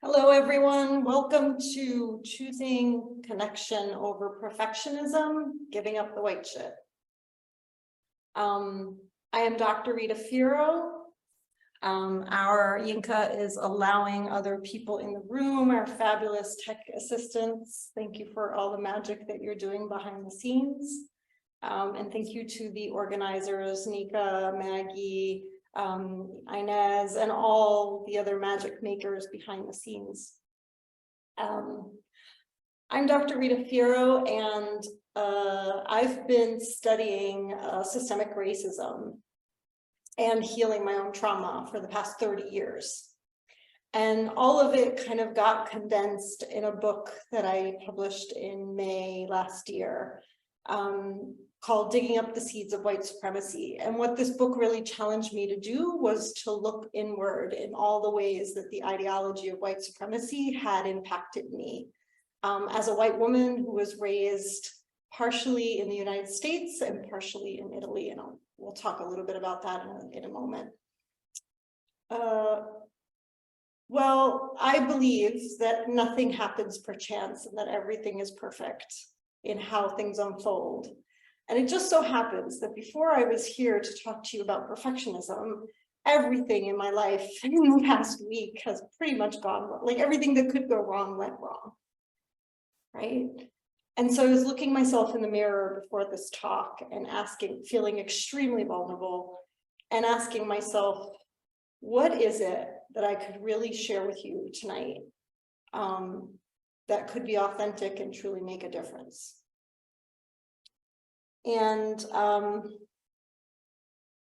Hello, everyone. Welcome to Choosing Connection Over Perfectionism, Giving Up the White Shit. I am Dr. Rita Firo. Our Yinka is allowing other people in the room, our fabulous tech assistants. Thank you for all the magic that you're doing behind the scenes. And thank you to the organizers, Nika, Maggie, Inez, and all the other magic makers behind the scenes. I'm Dr. Rita Firo, and I've been studying systemic racism and healing my own trauma for the past 30 years. And all of it kind of got condensed in a book that I published in May last year, called Digging Up the Seeds of White Supremacy. And what this book really challenged me to do was to look inward in all the ways that the ideology of white supremacy had impacted me. As a white woman who was raised partially in the United States and partially in Italy, and we'll talk a little bit about that in a moment. Well, I believe that nothing happens per chance and that everything is perfect in how things unfold. And it just so happens that before I was here to talk to you about perfectionism, everything in my life in the past week has pretty much gone wrong. Like everything that could go wrong went wrong, right? And so I was looking myself in the mirror before this talk and feeling extremely vulnerable and asking myself, what is it that I could really share with you tonight that could be authentic and truly make a difference? And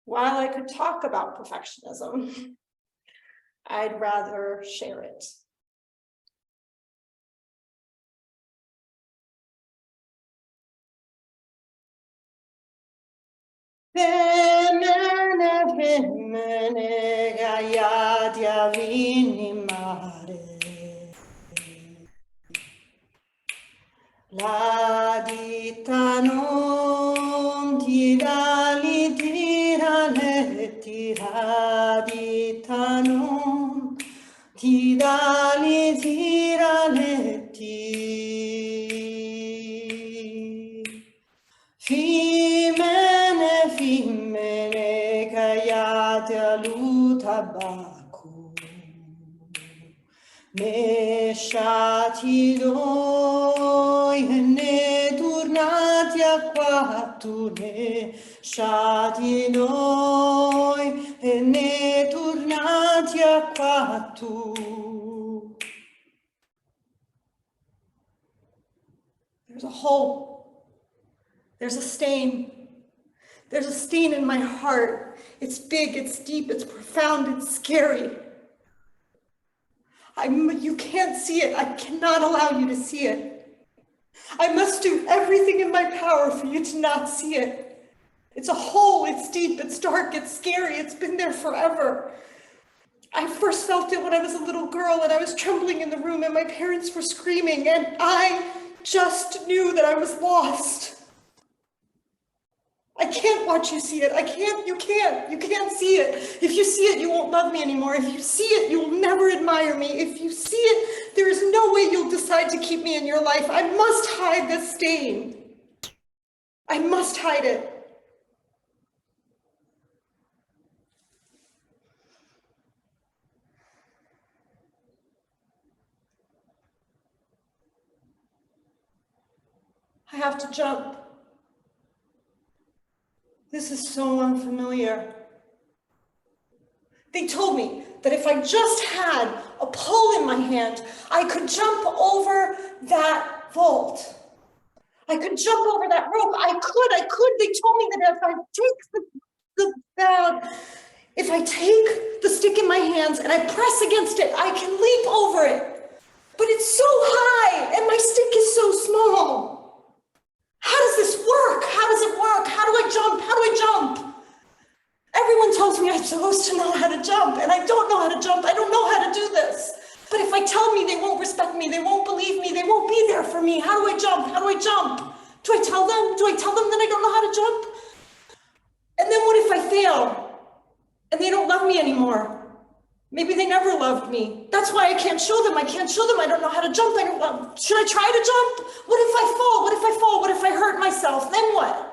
while I could talk about perfectionism, I'd rather share it. La ditta non ti dà li tira letti, la ditta non ti dà li tira letti. Fimene, caiate all'utabacco, mesciati noi e ne tornati a quattro, mesciati noi e ne tornati a quattro. There's a hole. There's a stain. There's a stain in my heart. It's big, it's deep, it's profound, it's scary. You can't see it. I cannot allow you to see it. I must do everything in my power for you to not see it. It's a hole, it's deep, it's dark, it's scary, it's been there forever. I first felt it when I was a little girl and I was trembling in the room and my parents were screaming and I just knew that I was lost. I can't watch you see it. You can't see it. If you see it, you won't love me anymore. If you see it, you will never admire me. If you see it, there is no way you'll decide to keep me in your life. I must hide this stain. I must hide it. I have to jump. This is so unfamiliar. They told me that if I just had a pole in my hand, I could jump over that vault. I could jump over that rope. I could. They told me that if I take the stick in my hands and I press against it, I can leap over it. But it's so high and my stick is so small. How does this work? How does it work? How do I jump? How do I jump? Everyone tells me I'm supposed to know how to jump, and I don't know how to jump. I don't know how to do this. But if I tell me, they won't respect me. They won't believe me. They won't be there for me. How do I jump? How do I jump? Do I tell them? Do I tell them that I don't know how to jump? And then what if I fail and they don't love me anymore? Maybe they never loved me. That's why I can't show them. I can't show them. I don't know how to jump. Should I try to jump? What if I fall? What if I fall? What if I hurt myself? Then what?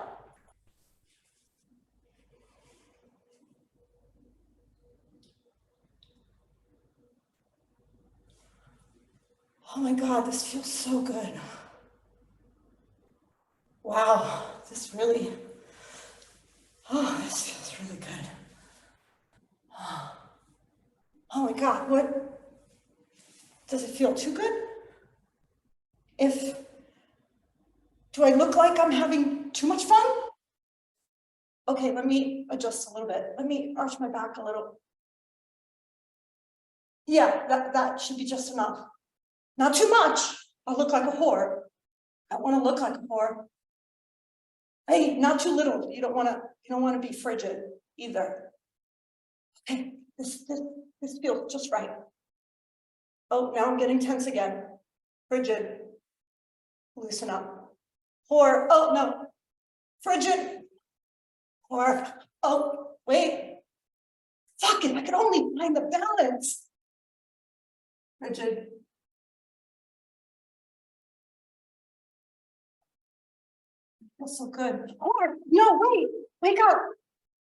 Oh my God, this feels so good. Wow, this feels really good. Oh my God, what? Does it feel too good? Do I look like I'm having too much fun? Okay, let me adjust a little bit. Let me arch my back a little. Yeah, that should be just enough. Not too much. I'll look like a whore. I want to look like a whore. Hey, not too little. You don't want to be frigid either. Okay, this feels just right. Oh, now I'm getting tense again. Frigid. Loosen up. Whore. Oh no. Frigid. Whore. Oh, wait. Fuck it. I could only find the balance. Frigid. Feels so good. Whore. No, wait. Wake up.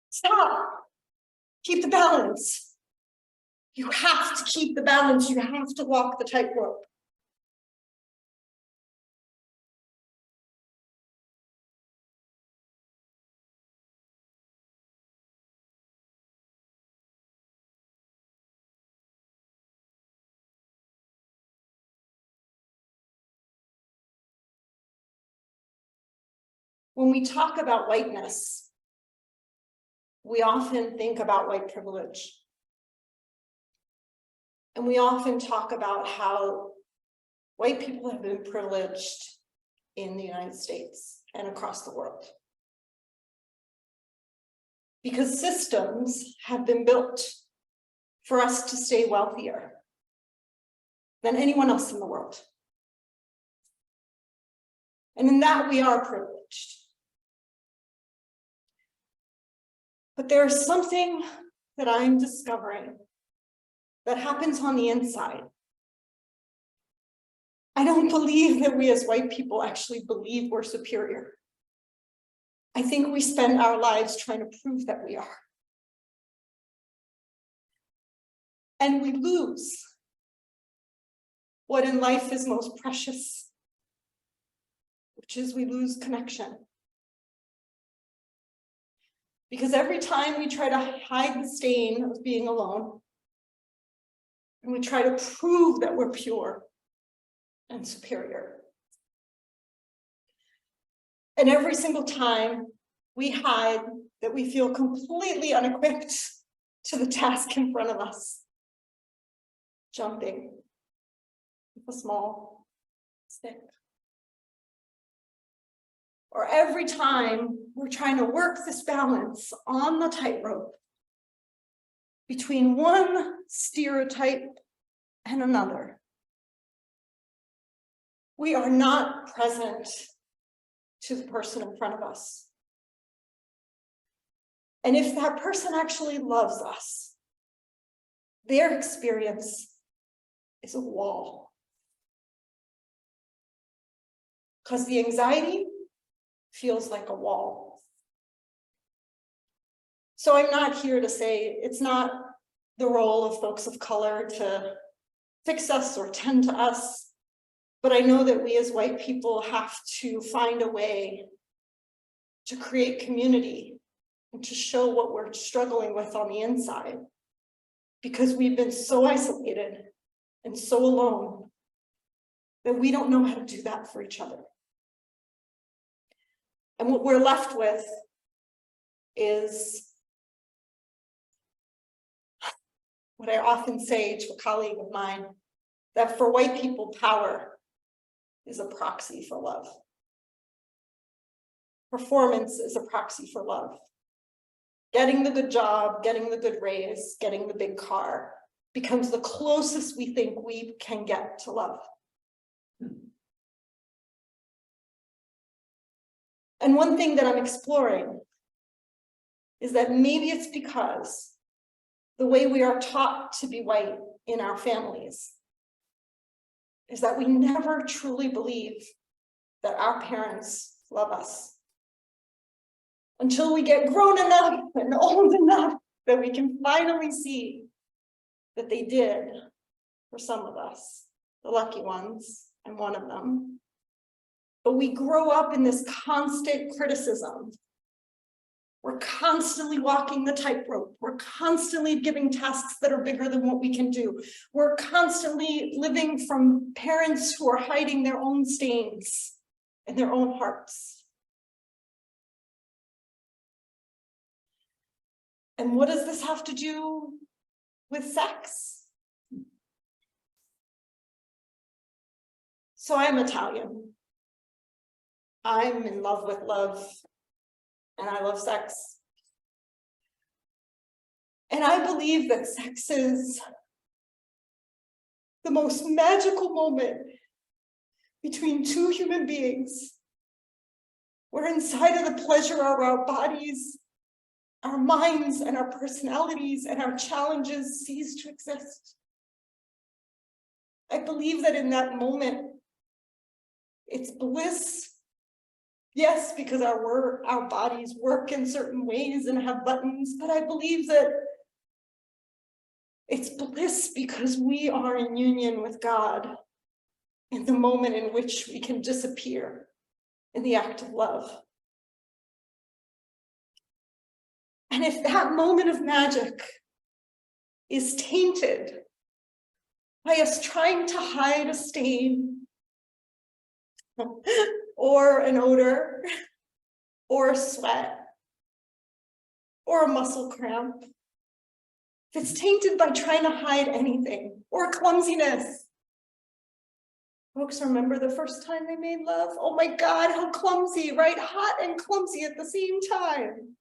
Stop. Keep the balance. You have to keep the balance. You have to walk the tightrope. When we talk about whiteness, we often think about white privilege. And we often talk about how white people have been privileged in the United States and across the world. Because systems have been built for us to stay wealthier than anyone else in the world. And in that we are privileged. But there's something that I'm discovering that happens on the inside. I don't believe that we as white people actually believe we're superior. I think we spend our lives trying to prove that we are. And we lose what in life is most precious, which is we lose connection. Because every time we try to hide the stain of being alone, and we try to prove that we're pure and superior. And every single time we hide that we feel completely unequipped to the task in front of us. Jumping with a small stick. Or every time we're trying to work this balance on the tightrope between one stereotype and another. We are not present to the person in front of us. And if that person actually loves us, their experience is a wall. Because the anxiety feels like a wall. So I'm not here to say it's not the role of folks of color to fix us or tend to us, but I know that we as white people have to find a way to create community and to show what we're struggling with on the inside, because we've been so isolated and so alone that we don't know how to do that for each other. And what we're left with is what I often say to a colleague of mine, that for white people, power is a proxy for love. Performance is a proxy for love. Getting the good job, getting the good raise, getting the big car becomes the closest we think we can get to love. And one thing that I'm exploring is that maybe it's because the way we are taught to be white in our families is that we never truly believe that our parents love us until we get grown enough and old enough that we can finally see that they did for some of us, the lucky ones. I'm one of them. But we grow up in this constant criticism. We're constantly walking the tightrope. We're constantly giving tasks that are bigger than what we can do. We're constantly living from parents who are hiding their own stains in their own hearts. And what does this have to do with sex? So I'm Italian. I'm in love with love, and I love sex. And I believe that sex is the most magical moment between two human beings, where inside of the pleasure of our bodies, our minds and our personalities and our challenges cease to exist. I believe that in that moment, it's bliss. Yes, because our bodies work in certain ways and have buttons, but I believe that it's bliss because we are in union with God in the moment in which we can disappear in the act of love. And if that moment of magic is tainted by us trying to hide a stain or an odor or a sweat or a muscle cramp, if it's tainted by trying to hide anything or clumsiness. Folks, remember the first time they made love? Oh my God, how clumsy, right? Hot and clumsy at the same time.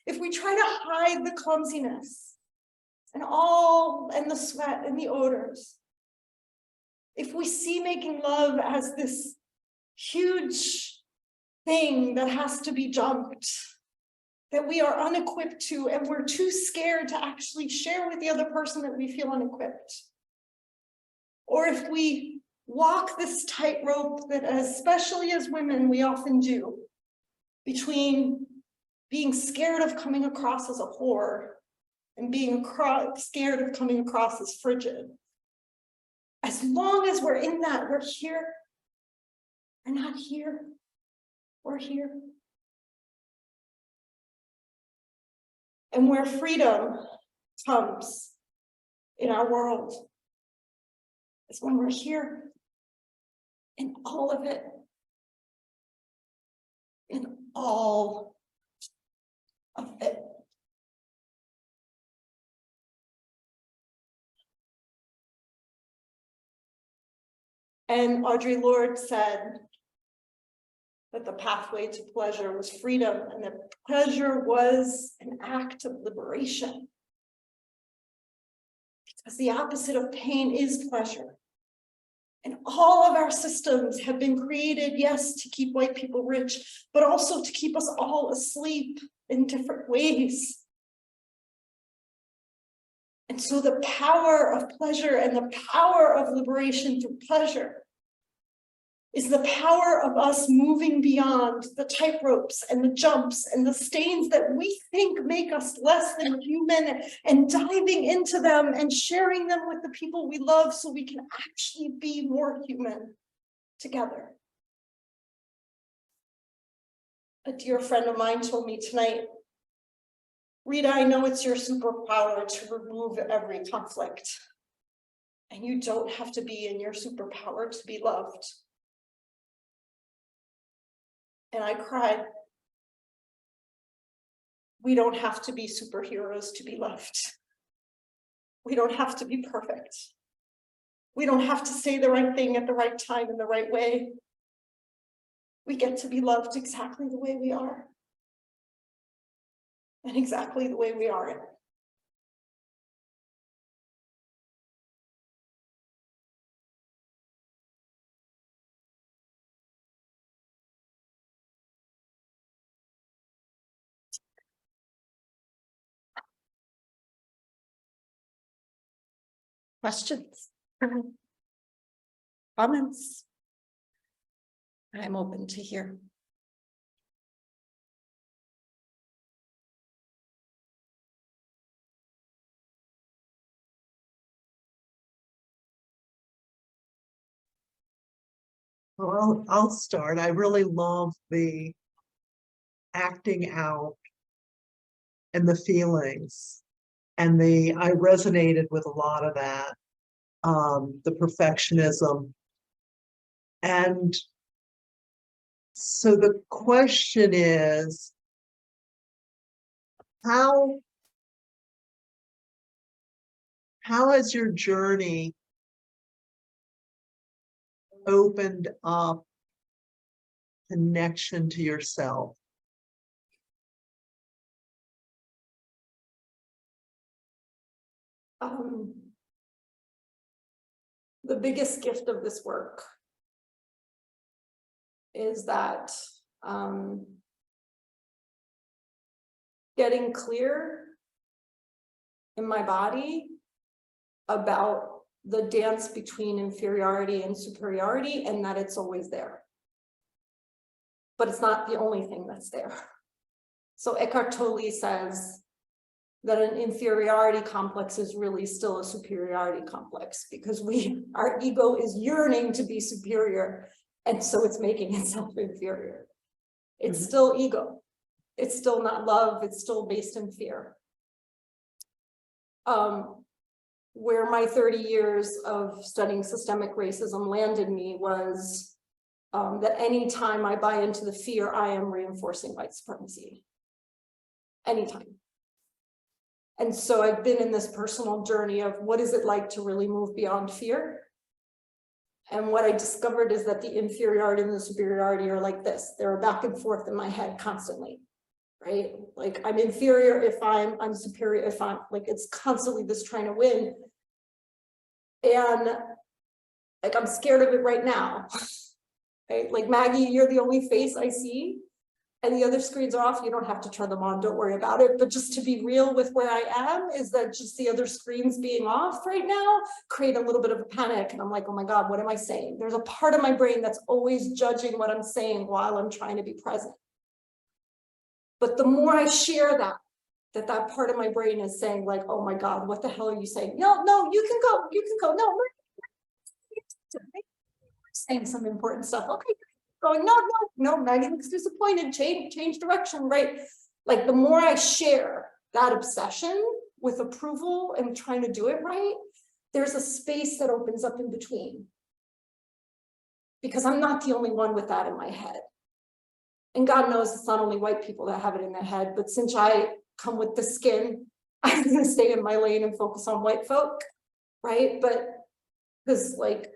If we try to hide the clumsiness and the sweat and the odors, if we see making love as this huge thing that has to be jumped, that we are unequipped to, and we're too scared to actually share with the other person that we feel unequipped. Or if we walk this tightrope that, especially as women, we often do, between being scared of coming across as a whore and being scared of coming across as frigid. As long as we're in that, we're here. We're not here. We're here. And where freedom comes in our world is when we're here in all of it. In all of it. And Audre Lorde said that the pathway to pleasure was freedom, and that pleasure was an act of liberation. Because the opposite of pain is pleasure. And all of our systems have been created, yes, to keep white people rich, but also to keep us all asleep in different ways. And so the power of pleasure and the power of liberation through pleasure is the power of us moving beyond the tightropes and the jumps and the stains that we think make us less than human, and diving into them and sharing them with the people we love so we can actually be more human together. A dear friend of mine told me tonight, Rita, I know it's your superpower to remove every conflict, and you don't have to be in your superpower to be loved. And I cried. We don't have to be superheroes to be loved. We don't have to be perfect. We don't have to say the right thing at the right time in the right way. We get to be loved exactly the way we are. And exactly the way we are. Questions? Comments? I'm open to hear. Well, I'll start. I really love the acting out and the feelings. And I resonated with a lot of that. The perfectionism. And so the question is, how has your journey opened up connection to yourself? The biggest gift of this work is that getting clear in my body about the dance between inferiority and superiority, and that it's always there. But it's not the only thing that's there. So Eckhart Tolle says that an inferiority complex is really still a superiority complex, because our ego is yearning to be superior, and so it's making itself inferior. It's still ego. It's still not love. It's still based in fear. Where my 30 years of studying systemic racism landed me was that anytime I buy into the fear, I am reinforcing white supremacy. Anytime. And so I've been in this personal journey of what is it like to really move beyond fear? And what I discovered is that the inferiority and the superiority are like this. They're back and forth in my head constantly, right? Like I'm inferior if I'm superior if I'm, like, it's constantly this trying to win. And like, I'm scared of it right now, right? Like, Maggie, you're the only face I see, and the other screens are off. You don't have to turn them on, don't worry about it. But just to be real with where I am is that just the other screens being off right now create a little bit of a panic. And I'm like, oh my God, what am I saying? There's a part of my brain that's always judging what I'm saying while I'm trying to be present. But the more I share that part of my brain is saying like, oh my God, what the hell are you saying? No, you can go, no, saying some important stuff. Okay, going, no, Maggie looks disappointed, change direction, right? Like the more I share that obsession with approval and trying to do it right, there's a space that opens up in between. Because I'm not the only one with that in my head. And God knows it's not only white people that have it in their head, but since I come with the skin, I'm gonna stay in my lane and focus on white folk, right? But because like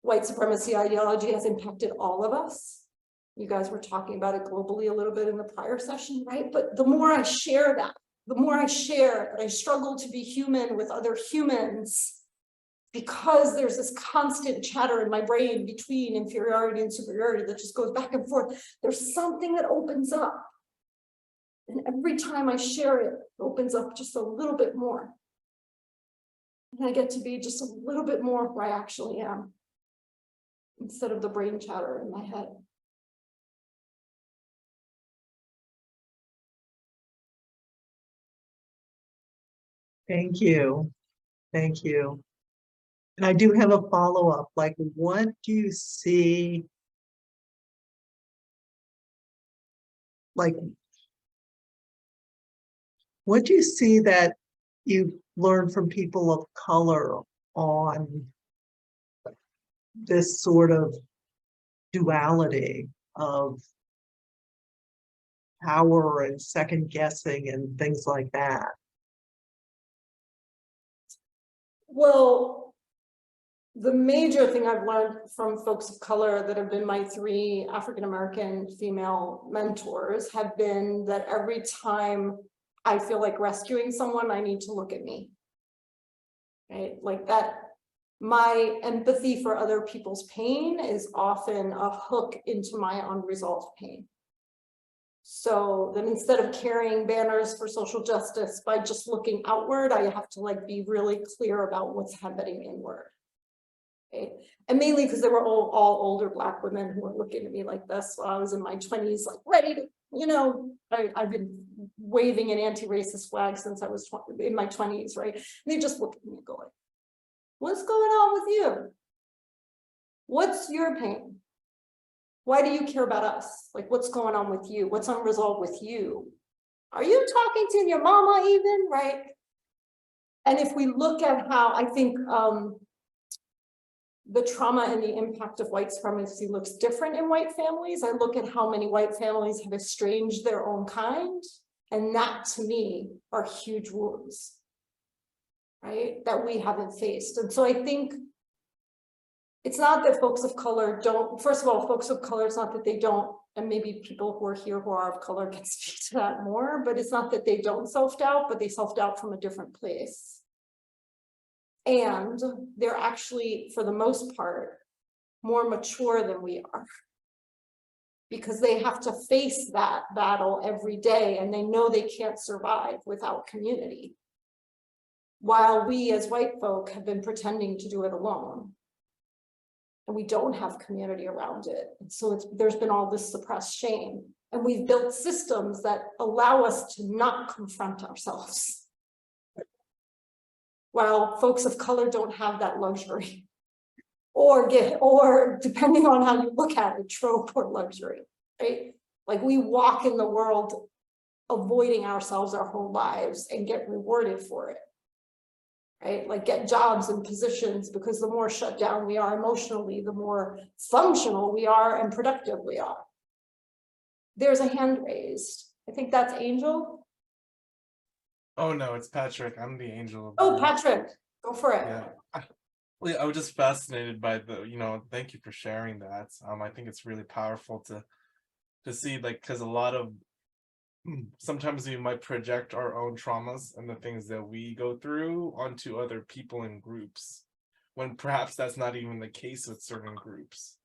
white supremacy ideology has impacted all of us. You guys were talking about it globally a little bit in the prior session, right? But the more I share that, the more I share that I struggle to be human with other humans, because there's this constant chatter in my brain between inferiority and superiority that just goes back and forth. There's something that opens up. And every time I share it, it opens up just a little bit more. And I get to be just a little bit more where I actually am, instead of the brain chatter in my head. Thank you. Thank you. And I do have a follow-up. Like, what do you see? Like, what do you see that you learn from people of color on this sort of duality of power and second guessing and things like that? Well, the major thing I've learned from folks of color that have been my 3 African-American female mentors have been that every time I feel like rescuing someone, I need to look at me, right? Like that, my empathy for other people's pain is often a hook into my unresolved pain. So then instead of carrying banners for social justice by just looking outward, I have to like be really clear about what's happening inward. Okay? And mainly because they were all older Black women who were looking at me like this while I was in my 20s, like ready to, you know, I've been waving an anti-racist flag since I was in my 20s, right? And they just look at me and go like, what's going on with you? What's your pain? Why do you care about us? Like, what's going on with you? What's unresolved with you? Are you talking to your mama even, right? And if we look at how I think the trauma and the impact of white supremacy looks different in white families, I look at how many white families have estranged their own kind. And that to me are huge wounds, right? That we haven't faced. And so I think it's not that folks of color don't, first of all, folks of color, it's not that they don't, and maybe people who are here who are of color can speak to that more, but it's not that they don't self-doubt, but they self-doubt from a different place. And they're actually, for the most part, more mature than we are. Because they have to face that battle every day and they know they can't survive without community. While we as white folk have been pretending to do it alone. And we don't have community around it. And so there's been all this suppressed shame. And we've built systems that allow us to not confront ourselves. While folks of color don't have that luxury. Or depending on how you look at it, trope or luxury, right? Like we walk in the world avoiding ourselves our whole lives and get rewarded for it. Right? Like get jobs and positions because the more shut down we are emotionally, the more functional we are and productive we are. There's a hand raised. I think that's Angel. Oh no, it's Patrick. I'm the angel of Oh, the- Patrick, go for it. Yeah. I was just fascinated by the, thank you for sharing that. I think it's really powerful to see, like, because a lot of sometimes we might project our own traumas and the things that we go through onto other people in groups, when perhaps that's not even the case with certain groups,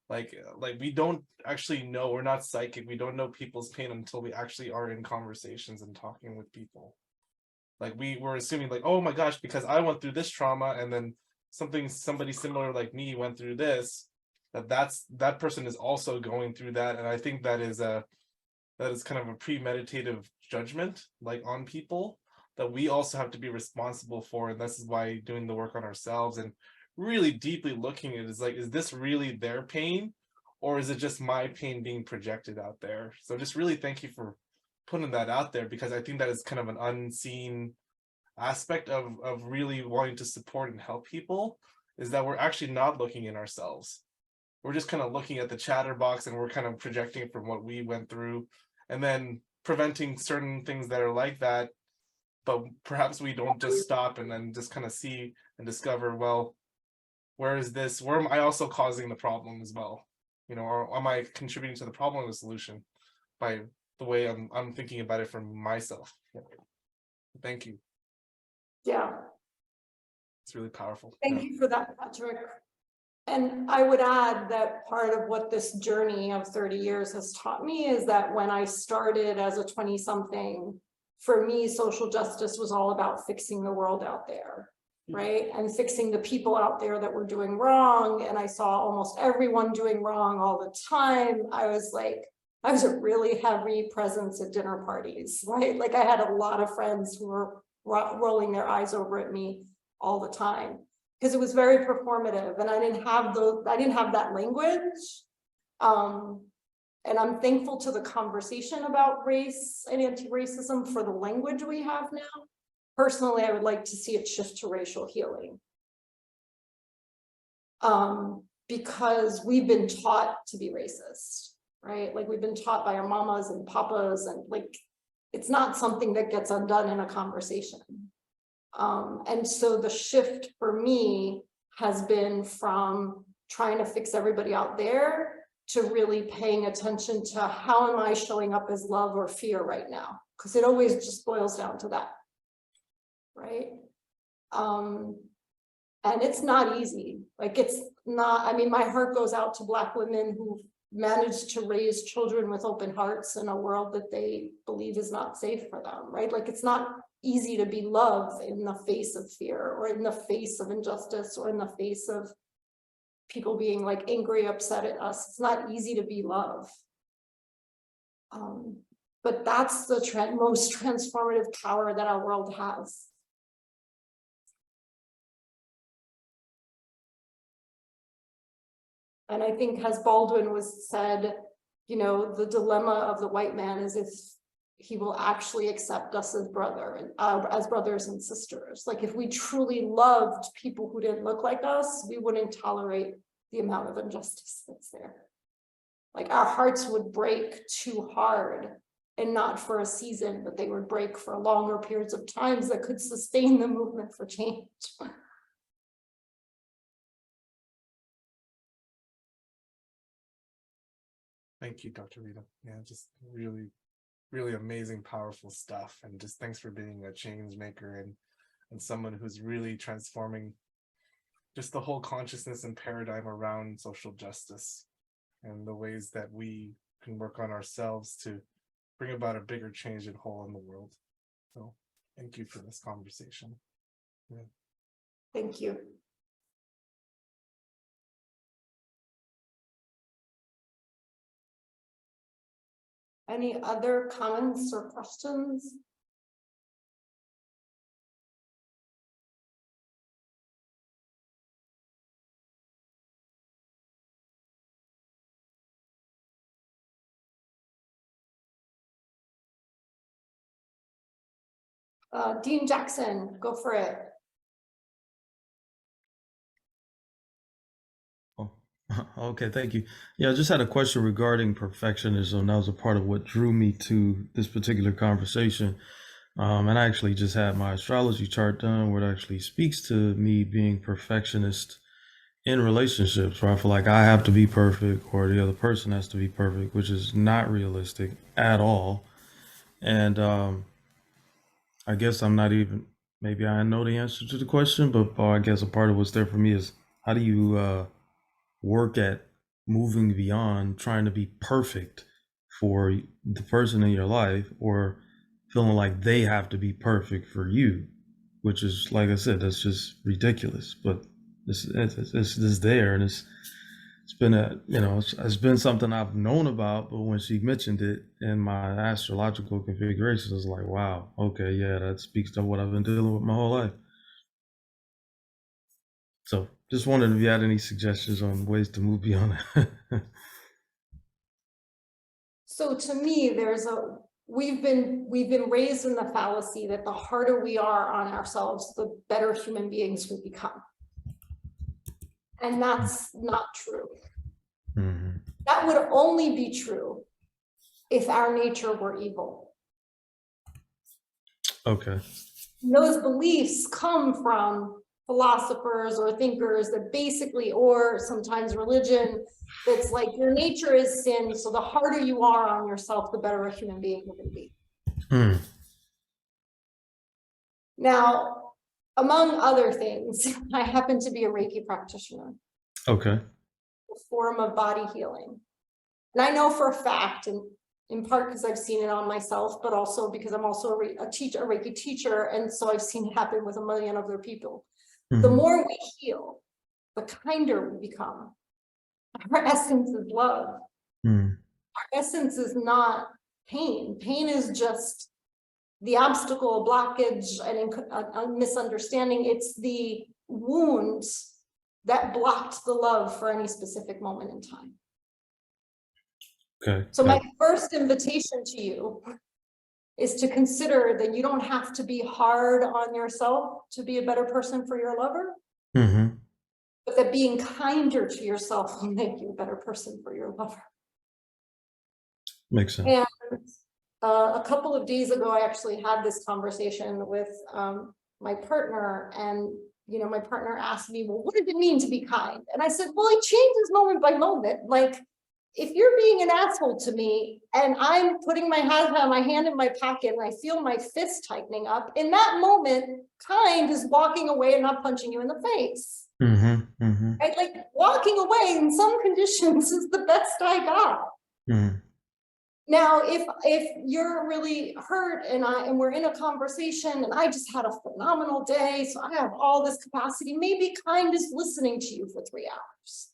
like we don't actually know, we're not psychic, we don't know people's pain until we actually are in conversations and talking with people. Like we're assuming like, oh my gosh, because I went through this trauma and then somebody similar like me went through this, that person is also going through that. And I think that is kind of a premeditative judgment like on people that we also have to be responsible for. And this is why doing the work on ourselves and really deeply looking at it is like, is this really their pain or is it just my pain being projected out there? So just really thank you for putting that out there, because I think that is kind of an unseen aspect of really wanting to support and help people, is that we're actually not looking in ourselves. We're just kind of looking at the chatterbox and we're kind of projecting from what we went through and then preventing certain things that are like that. But perhaps we don't just stop and then just kind of see and discover, well, where am I also causing the problem as well? Or am I contributing to the problem or the solution by the way I'm thinking about it from myself? Yeah. Thank you. Yeah. It's really powerful. Thank you for that, Patrick. And I would add that part of what this journey of 30 years has taught me is that when I started as a 20-something, for me, social justice was all about fixing the world out there, right? And fixing the people out there that were doing wrong. And I saw almost everyone doing wrong all the time. I was a really heavy presence at dinner parties, right? Like I had a lot of friends who were rolling their eyes over at me all the time because it was very performative and I didn't have that language. And I'm thankful to the conversation about race and anti-racism for the language we have now. Personally, I would like to see it shift to racial healing. Because we've been taught to be racist, right? Like we've been taught by our mamas and papas, and like, it's not something that gets undone in a conversation. And so the shift for me has been from trying to fix everybody out there to really paying attention to how am I showing up as love or fear right now? Because it always just boils down to that, right? And it's not easy. Like it's not, I mean, my heart goes out to Black women who manage to raise children with open hearts in a world that they believe is not safe for them, right? Like, it's not easy to be love in the face of fear, or in the face of injustice, or in the face of people being like angry, upset at us. It's not easy to be love. But that's the most transformative power that our world has. And I think, as Baldwin was said, you know, the dilemma of the white man is if he will actually accept us as as brothers and sisters. Like, if we truly loved people who didn't look like us, we wouldn't tolerate the amount of injustice that's there. Like, our hearts would break too hard, and not for a season, but they would break for longer periods of times that could sustain the movement for change. Thank you, Dr. Rita. Yeah, just really, really amazing, powerful stuff. And just thanks for being a change maker and someone who's really transforming just the whole consciousness and paradigm around social justice and the ways that we can work on ourselves to bring about a bigger change and whole in the world. So thank you for this conversation. Yeah. Thank you. Any other comments or questions? Dean Jackson, go for it. Oh, okay, thank you. Yeah, I just had a question regarding perfectionism. That was a part of what drew me to this particular conversation. And I actually just had my astrology chart done where it actually speaks to me being perfectionist in relationships, where I feel like I have to be perfect or the other person has to be perfect, which is not realistic at all. And I guess I'm not even, maybe I know the answer to the question, but I guess a part of what's there for me is how do you work at moving beyond trying to be perfect for the person in your life or feeling like they have to be perfect for you, which is, like I said, that's just ridiculous. But it's there, and it's been it's been something I've known about, but when she mentioned it in my astrological configuration, I was like, wow, okay, yeah, that speaks to what I've been dealing with my whole life. So just wondering if you had any suggestions on ways to move beyond that. So to me, we've been raised in the fallacy that the harder we are on ourselves, the better human beings we become. And that's not true. Mm-hmm. That would only be true if our nature were evil. Okay. Those beliefs come from philosophers or thinkers that basically, or sometimes religion, that's like your nature is sin, so the harder you are on yourself, the better a human being you can be. Mm. Now, among other things, I happen to be a Reiki practitioner, Okay. a form of body healing. And I know for a fact, and in part because I've seen it on myself, but also because I'm also a Reiki teacher, and so I've seen it happen with a million other people. Mm-hmm. The more we heal, the kinder we become. Our essence is love. Mm. Our essence is not pain. Pain is just the obstacle, a blockage, a misunderstanding. It's the wounds that blocked the love for any specific moment in time. Okay. So my first invitation to you is to consider that you don't have to be hard on yourself to be a better person for your lover, Mm-hmm. but that being kinder to yourself will make you a better person for your lover. Makes sense. And a couple of days ago, I actually had this conversation with my partner, and my partner asked me, well, what does it mean to be kind? And I said, well, it changes moment by moment. Like, if you're being an asshole to me and I'm putting my hand in my pocket and I feel my fist tightening up, in that moment, kind is walking away and not punching you in the face. Right? Like walking away in some conditions is the best I got. Now, if you're really hurt and we're in a conversation and I just had a phenomenal day, so I have all this capacity, maybe kind is listening to you for 3 hours.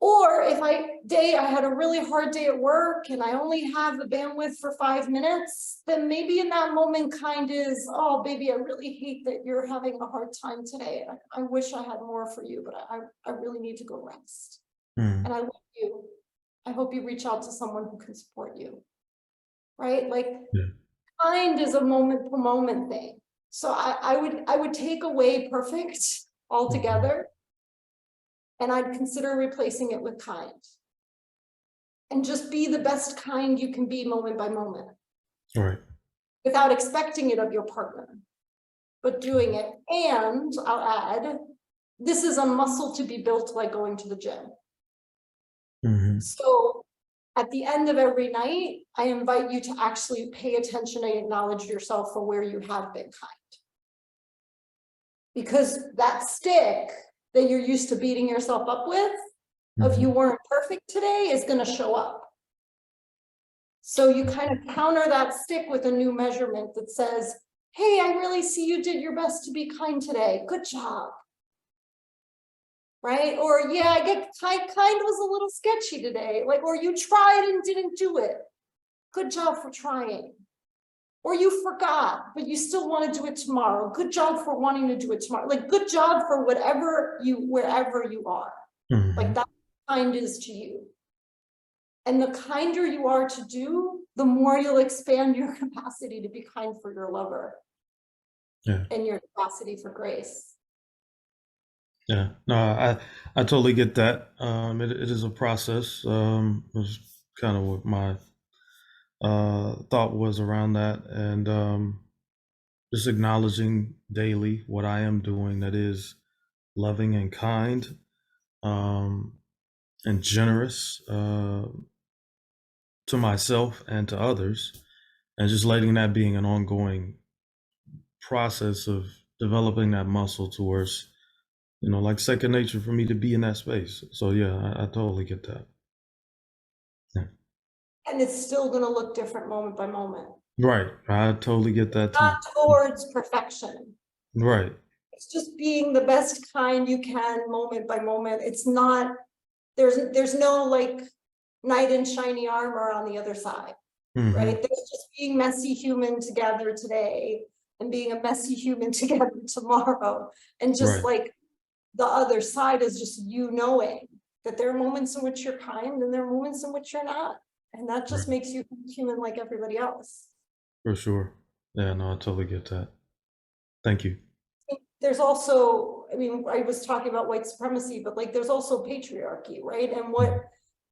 Or if I had a really hard day at work and I only have the bandwidth for 5 minutes, then maybe in that moment kind is, oh baby, I really hate that you're having a hard time today. I wish I had more for you, but I really need to go rest. And I love you. I hope you reach out to someone who can support you. Right? Like kind is a moment to moment thing. So I would take away perfect altogether. And I'd consider replacing it with kind. And just be the best kind you can be moment by moment. Right. Without expecting it of your partner, but doing it. And I'll add, this is a muscle to be built like going to the gym. So at the end of every night, I invite you to actually pay attention and acknowledge yourself for where you have been kind. Because that stick that you're used to beating yourself up with, if you weren't perfect today, is going to show up. So you kind of counter that stick with a new measurement that says, hey, I really see you did your best to be kind today. Good job. Right? Or yeah, I get kind was a little sketchy today. Like, or you tried and didn't do it. Good job for trying. Or you forgot, but you still want to do it tomorrow. Good job for wanting to do it tomorrow. Like, good job for wherever you are. Like, that kind is to you. And the kinder you are to do, the more you'll expand your capacity to be kind for your lover. And your capacity for grace. Yeah, no, I totally get that. It is a process. Was kind of what my thought was around that, and just acknowledging daily what I am doing that is loving and kind, and generous to myself and to others, and just letting that being an ongoing process of developing that muscle towards, like second nature for me to be in that space. So yeah, I totally get that. Yeah. And it's still going to look different moment by moment. Right. I totally get that too. Not towards perfection. Right. It's just being the best kind you can moment by moment. It's not, there's no like knight in shiny armor on the other side. Right? There's just being messy human together today and being a messy human together tomorrow. And just like the other side is just you knowing that there are moments in which you're kind and there are moments in which you're not. And that just makes you human like everybody else. For sure. Yeah, no, I totally get that. Thank you. There's also, I mean, I was talking about white supremacy, but like there's also patriarchy, right? And what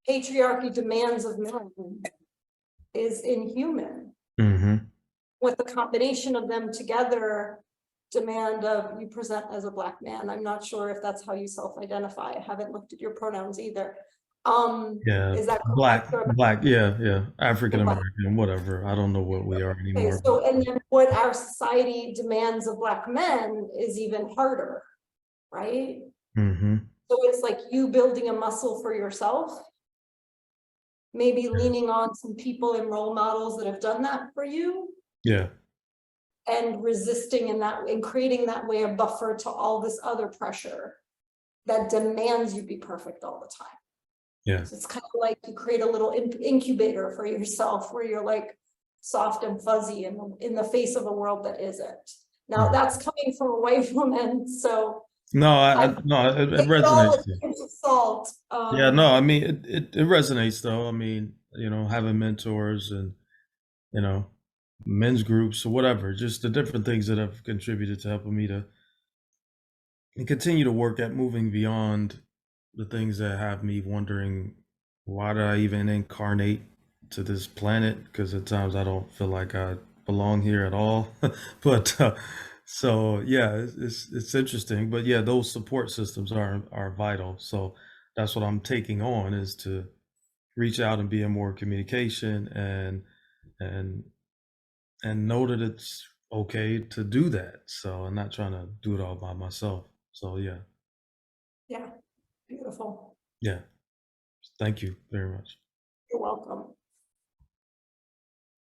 patriarchy demands of men is inhuman. What the combination of them together demand of you present as a Black man. I'm not sure if that's how you self-identify. I haven't looked at your pronouns either. Yeah, is that black, correct? yeah, African American, whatever. I don't know what we are anymore. Okay, so and then what our society demands of Black men is even harder, right? So it's like you building a muscle for yourself, maybe leaning on some people and role models that have done that for you. Yeah. And resisting in that and creating that way a buffer to all this other pressure that demands you be perfect all the time. Yeah. So it's kind of like you create a little incubator for yourself where you're like soft and fuzzy in the face of a world that isn't. Now that's coming from a white woman, so no, no, it resonates. Salt. Yeah, no, I mean it resonates though. I mean, having mentors and men's groups or whatever, just the different things that have contributed to helping me to continue to work at moving beyond the things that have me wondering, why did I even incarnate to this planet? Because at times I don't feel like I belong here at all. But so yeah, it's interesting. But yeah, those support systems are vital. So that's what I'm taking on, is to reach out and be in more communication and know that it's okay to do that. So I'm not trying to do it all by myself. So yeah, Yeah, beautiful. yeah. Thank you very much. You're welcome.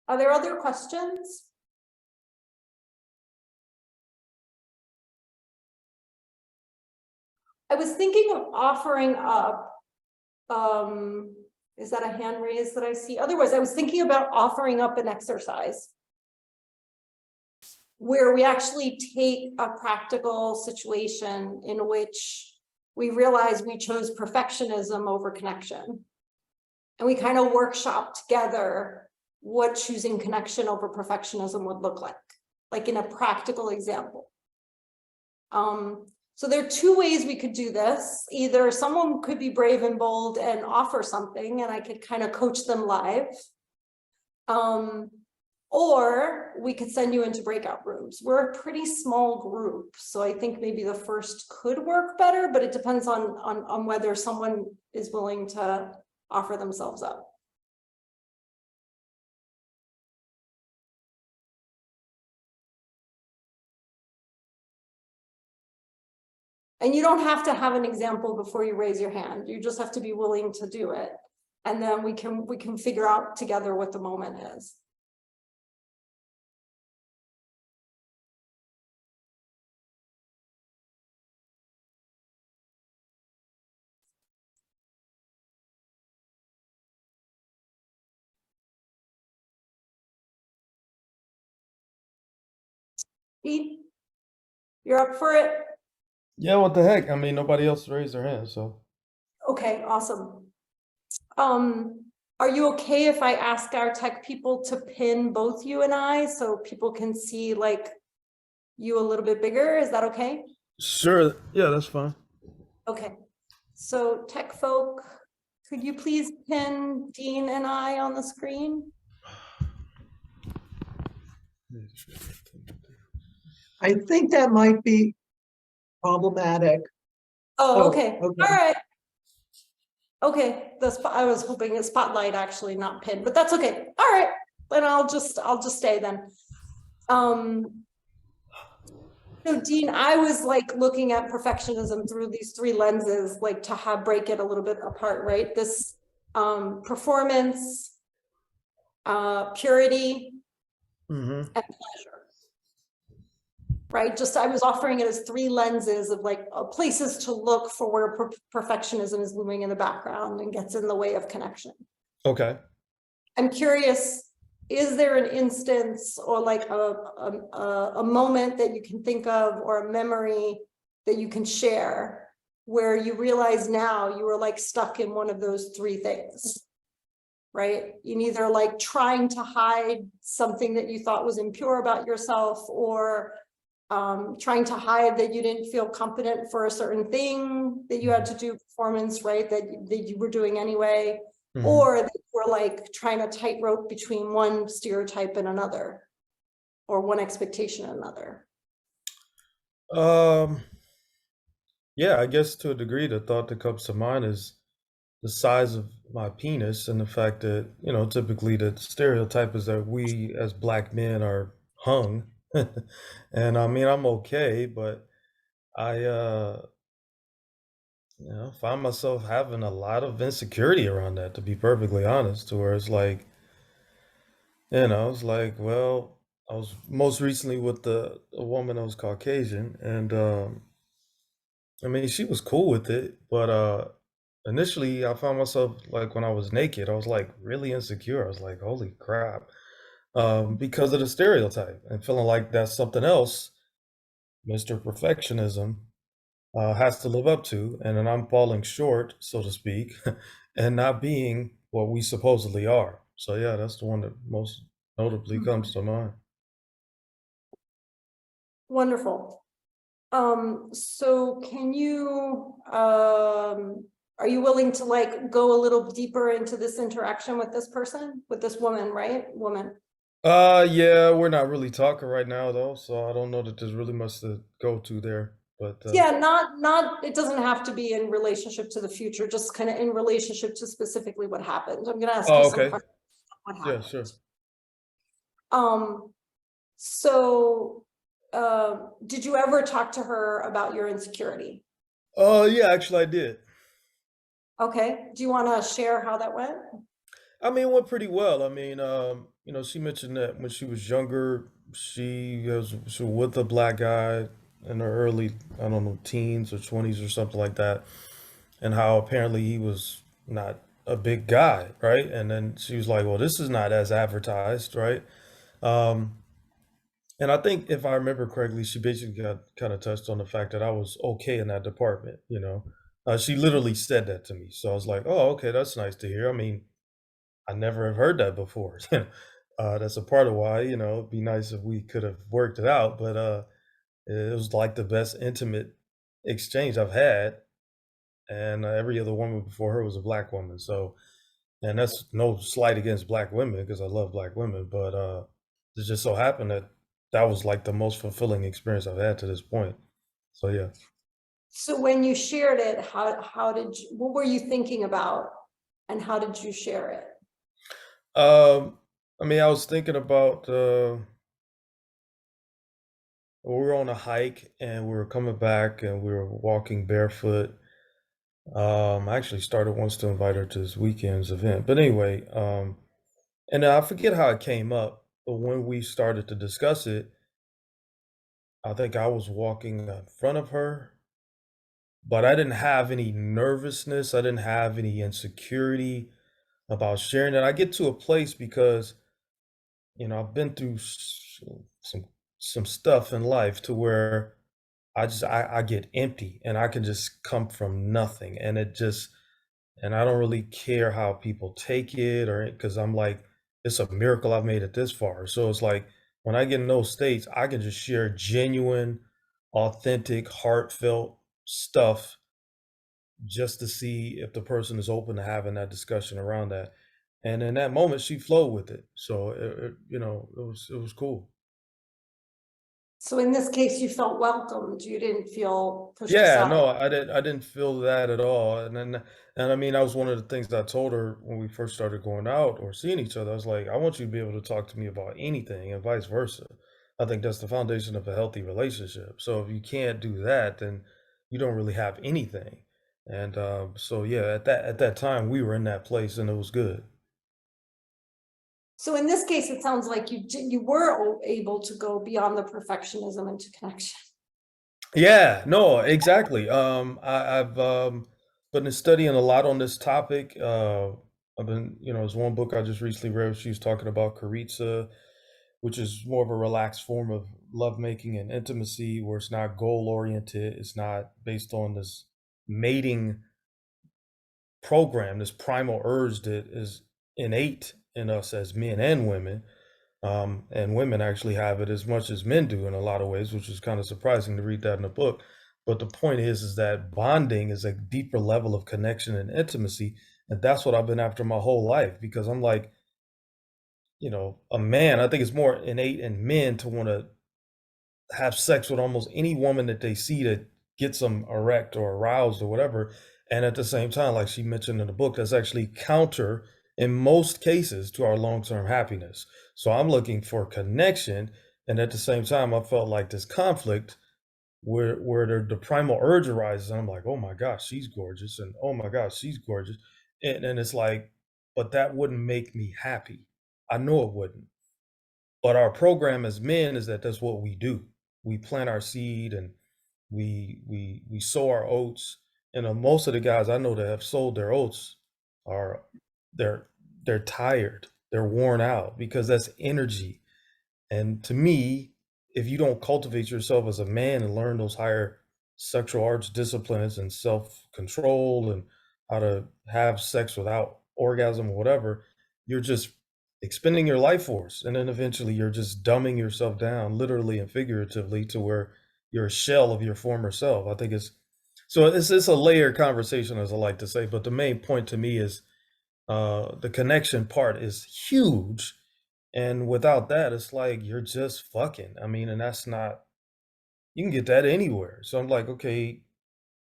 Are there other questions? I was thinking of offering up, is that a hand raise that I see? Otherwise, I was thinking about offering up an exercise where we actually take a practical situation in which we realize we chose perfectionism over connection. And we kind of workshop together what choosing connection over perfectionism would look like in a practical example. So there are two ways we could do this. Either someone could be brave and bold and offer something, and I could kind of coach them live. Or we could send you into breakout rooms. We're a pretty small group, so I think maybe the first could work better, but it depends on whether someone is willing to offer themselves up. And you don't have to have an example before you raise your hand. You just have to be willing to do it. And then we can figure out together what the moment is. Pete, you're up for it? Yeah, what the heck? I mean, nobody else raised their hand, so. Okay, awesome. Are you okay if I ask our tech people to pin both you and I so people can see like you a little bit bigger? Is that okay? Sure. Yeah, that's fine. Okay. So tech folk, could you please pin Dean and I on the screen? I think that might be problematic. Oh, Oh, okay. okay. All right. Okay, I was hoping a spotlight actually, not pin, but that's okay. All right, then I'll just stay then. So Dean, I was like looking at perfectionism through these three lenses, like to break it a little bit apart, right? This performance, purity, Mm-hmm. and pleasure. Right, just I was offering it as three lenses of like places to look for where perfectionism is looming in the background and gets in the way of connection. Okay. I'm curious, is there an instance or like a moment that you can think of or a memory that you can share where you realize now you were like stuck in one of those three things, right? You either like trying to hide something that you thought was impure about yourself, or trying to hide that you didn't feel competent for a certain thing that you had to do, performance, right? That you were doing anyway. Mhm. Or that you were like trying to tightrope between one stereotype and another, or one expectation and another. Yeah, I guess to a degree, the thought that comes to mind is the size of my penis and the fact that, typically the stereotype is that we as black men are hung. And I mean, I'm okay, but I, find myself having a lot of insecurity around that, to be perfectly honest, to where it's like, it's like, well, I was most recently with a woman that was Caucasian, and I mean, she was cool with it, but initially I found myself like when I was naked, I was like really insecure. I was like, holy crap. Because of the stereotype and feeling like that's something else Mr. Perfectionism has to live up to, and then I'm falling short, so to speak, and not being what we supposedly are. So yeah, that's the one that most notably comes to mind. Wonderful. So can you, are you willing to like go a little deeper into this interaction with this person, with this woman, right? Woman. Yeah, we're not really talking right now though, so I don't know that there's really much to go to there. But Yeah, not, it doesn't have to be in relationship to the future, just kind of in relationship to specifically what happened. I'm gonna ask you some okay. questions. What Yeah, happened? sure. So, did you ever talk to her about your insecurity? Yeah, actually I did. Okay, do you want to share how that went? I mean, it went pretty well. I mean, she mentioned that when she was younger, she was with a black guy in her early, I don't know, teens or 20s or something like that, and how apparently he was not a big guy, right? And then she was like, "Well, this is not as advertised, right?" Um, and I think if I remember correctly, she basically got kind of touched on the fact that I was okay in that department. She literally said that to me, so I was like, "Oh, okay, that's nice to hear." I mean, I never have heard that before. That's a part of why, it'd be nice if we could have worked it out, but it was like the best intimate exchange I've had. And every other woman before her was a black woman. So, and that's no slight against black women because I love black women, but it just so happened that that was like the most fulfilling experience I've had to this point. So, yeah. So when you shared it, what were you thinking about and how did you share it? I mean, I was thinking about we were on a hike and we were coming back and we were walking barefoot. I actually started once to invite her to this weekend's event. But anyway, and I forget how it came up, but when we started to discuss it, I think I was walking in front of her, but I didn't have any nervousness. I didn't have any insecurity about sharing it. I get to a place because, I've been through some some stuff in life to where I get empty and I can just come from nothing. And I don't really care how people take it or because I'm like, it's a miracle I've made it this far. So it's like when I get in those states, I can just share genuine, authentic, heartfelt stuff just to see if the person is open to having that discussion around that. And in that moment, she flowed with it. So it was cool. So in this case, you felt welcomed. You didn't feel pushed Yeah, aside. no, I didn't feel that at all. And I mean, that was one of the things that I told her when we first started going out or seeing each other. I was like, I want you to be able to talk to me about anything and vice versa. I think that's the foundation of a healthy relationship. So if you can't do that, then you don't really have anything. And so yeah, at that time we were in that place and it was good. So in this case, it sounds like you were able to go beyond the perfectionism into connection. Yeah, no, exactly. I've been studying a lot on this topic. I've been, there's one book I just recently read. She was talking about Karitsa, which is more of a relaxed form of lovemaking and intimacy, where it's not goal oriented. It's not based on this mating program, this primal urge that is innate in us as men and women. And women actually have it as much as men do in a lot of ways, which is kind of surprising to read that in a book. But the point is that bonding is a deeper level of connection and intimacy, and that's what I've been after my whole life because I'm like, a man. I think it's more innate in men to want to have sex with almost any woman that they see that gets them erect or aroused or whatever. And at the same time, like she mentioned in the book, that's actually counter in most cases to our long-term happiness. So I'm looking for connection. And at the same time, I felt like this conflict where the primal urge arises. And I'm like, oh my gosh, she's gorgeous. And oh my gosh, she's gorgeous. And it's like, but that wouldn't make me happy. I know it wouldn't. But our program as men is that that's what we do. We plant our seed and we sow our oats. And most of the guys I know that have sold their oats are they're they're tired. They're worn out because that's energy. And to me, if you don't cultivate yourself as a man and learn those higher sexual arts disciplines and self-control and how to have sex without orgasm or whatever, you're just expending your life force. And then eventually you're just dumbing yourself down, literally and figuratively, to where you're a shell of your former self. I think it's a layered conversation, as I like to say. But the main point to me is the connection part is huge, and without that, it's like you're just fucking. I mean, and that's not, you can get that anywhere. So I'm like, okay,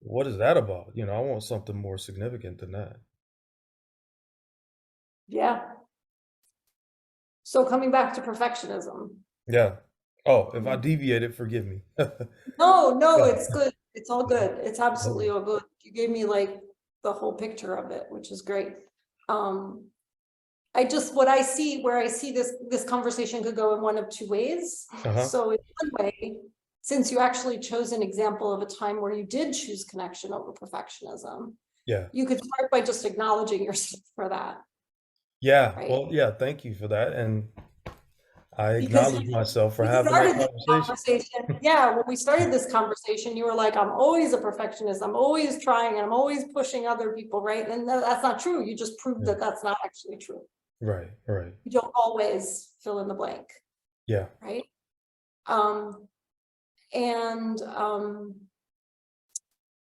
what is that about? I want something more significant than that. Yeah. So coming back to perfectionism, Yeah. Oh, if I deviated, forgive me. No, Yeah. it's good. It's all good. It's absolutely Okay. all good. You gave me like the whole picture of it, which is great. I just, what I see, where I see this conversation could go in one of two ways. Uh-huh. So in one way, since you actually chose an example of a time where you did choose connection over perfectionism, Yeah. you could start by just acknowledging yourself for that, Yeah. right? Well, yeah, thank you for that. And I Because acknowledge myself for we having that started this conversation. conversation, yeah, when we started this conversation, you were like, I'm always a perfectionist, I'm always trying, and I'm always pushing other people, right? And that's not true. You just proved Yeah. that that's not actually true. Right, right. You don't always fill in the blank, Yeah. right? Um, and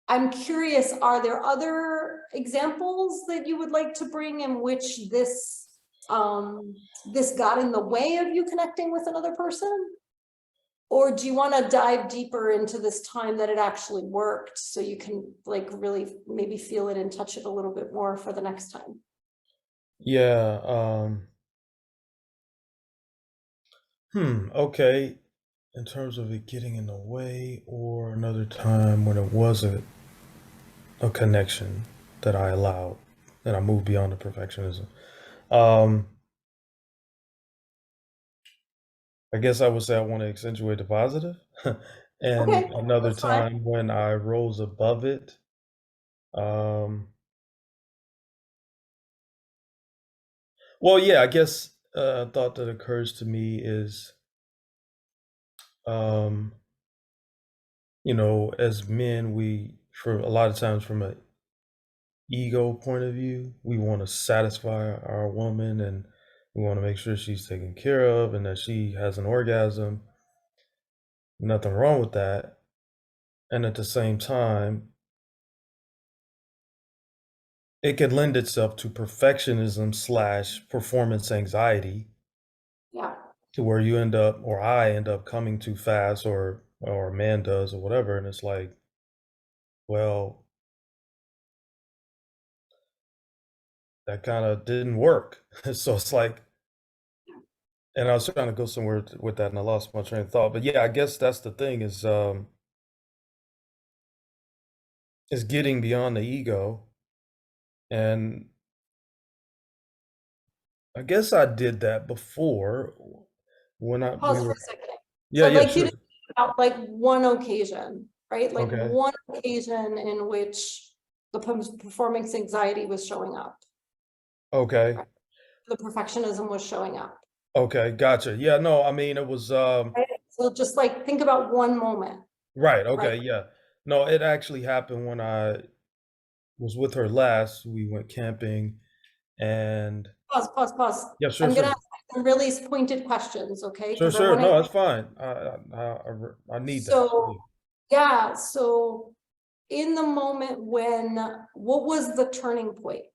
I'm curious, are there other examples that you would like to bring in which this got in the way of you connecting with another person? Or do you want to dive deeper into this time that it actually worked so you can like really maybe feel it and touch it a little bit more for the next time? Yeah. Okay. In terms of it getting in the way or another time when it wasn't a connection that I allowed, that I moved beyond the perfectionism. Um, I guess I would say I want to accentuate the positive. And Okay, another that's fine. time when I rose above it. Um, well, yeah, I guess a thought that occurs to me is, um, as men, for a lot of times from an ego point of view, we want to satisfy our woman and we want to make sure she's taken care of and that she has an orgasm. Nothing wrong with that. And at the same time, it could lend itself to perfectionism slash performance anxiety Yeah. to where you end up, or I end up coming too fast, or a man does, or whatever. And it's like, well, that kind of didn't work. So it's like, and I was trying to go somewhere with that and I lost my train of thought. But yeah, I guess that's the thing is getting beyond the ego. And I guess I did that before when we Pause for were, a second. yeah, So I'd yeah, like you sure. to think about like one occasion, right? Like Okay. one occasion in which the performance anxiety was showing up, Okay. right? The perfectionism was showing up, Okay. Gotcha. Yeah, no, I mean, it was, right? So just like think about one moment, right. right? Okay. Yeah. No, it actually happened when I was with her last. We went camping and Pause. yeah, sure, I'm gonna sure. ask some really pointed questions, okay? Sure, Because I sure. want to, No, that's fine. I need that. so yeah, so in the moment when, what was the turning point?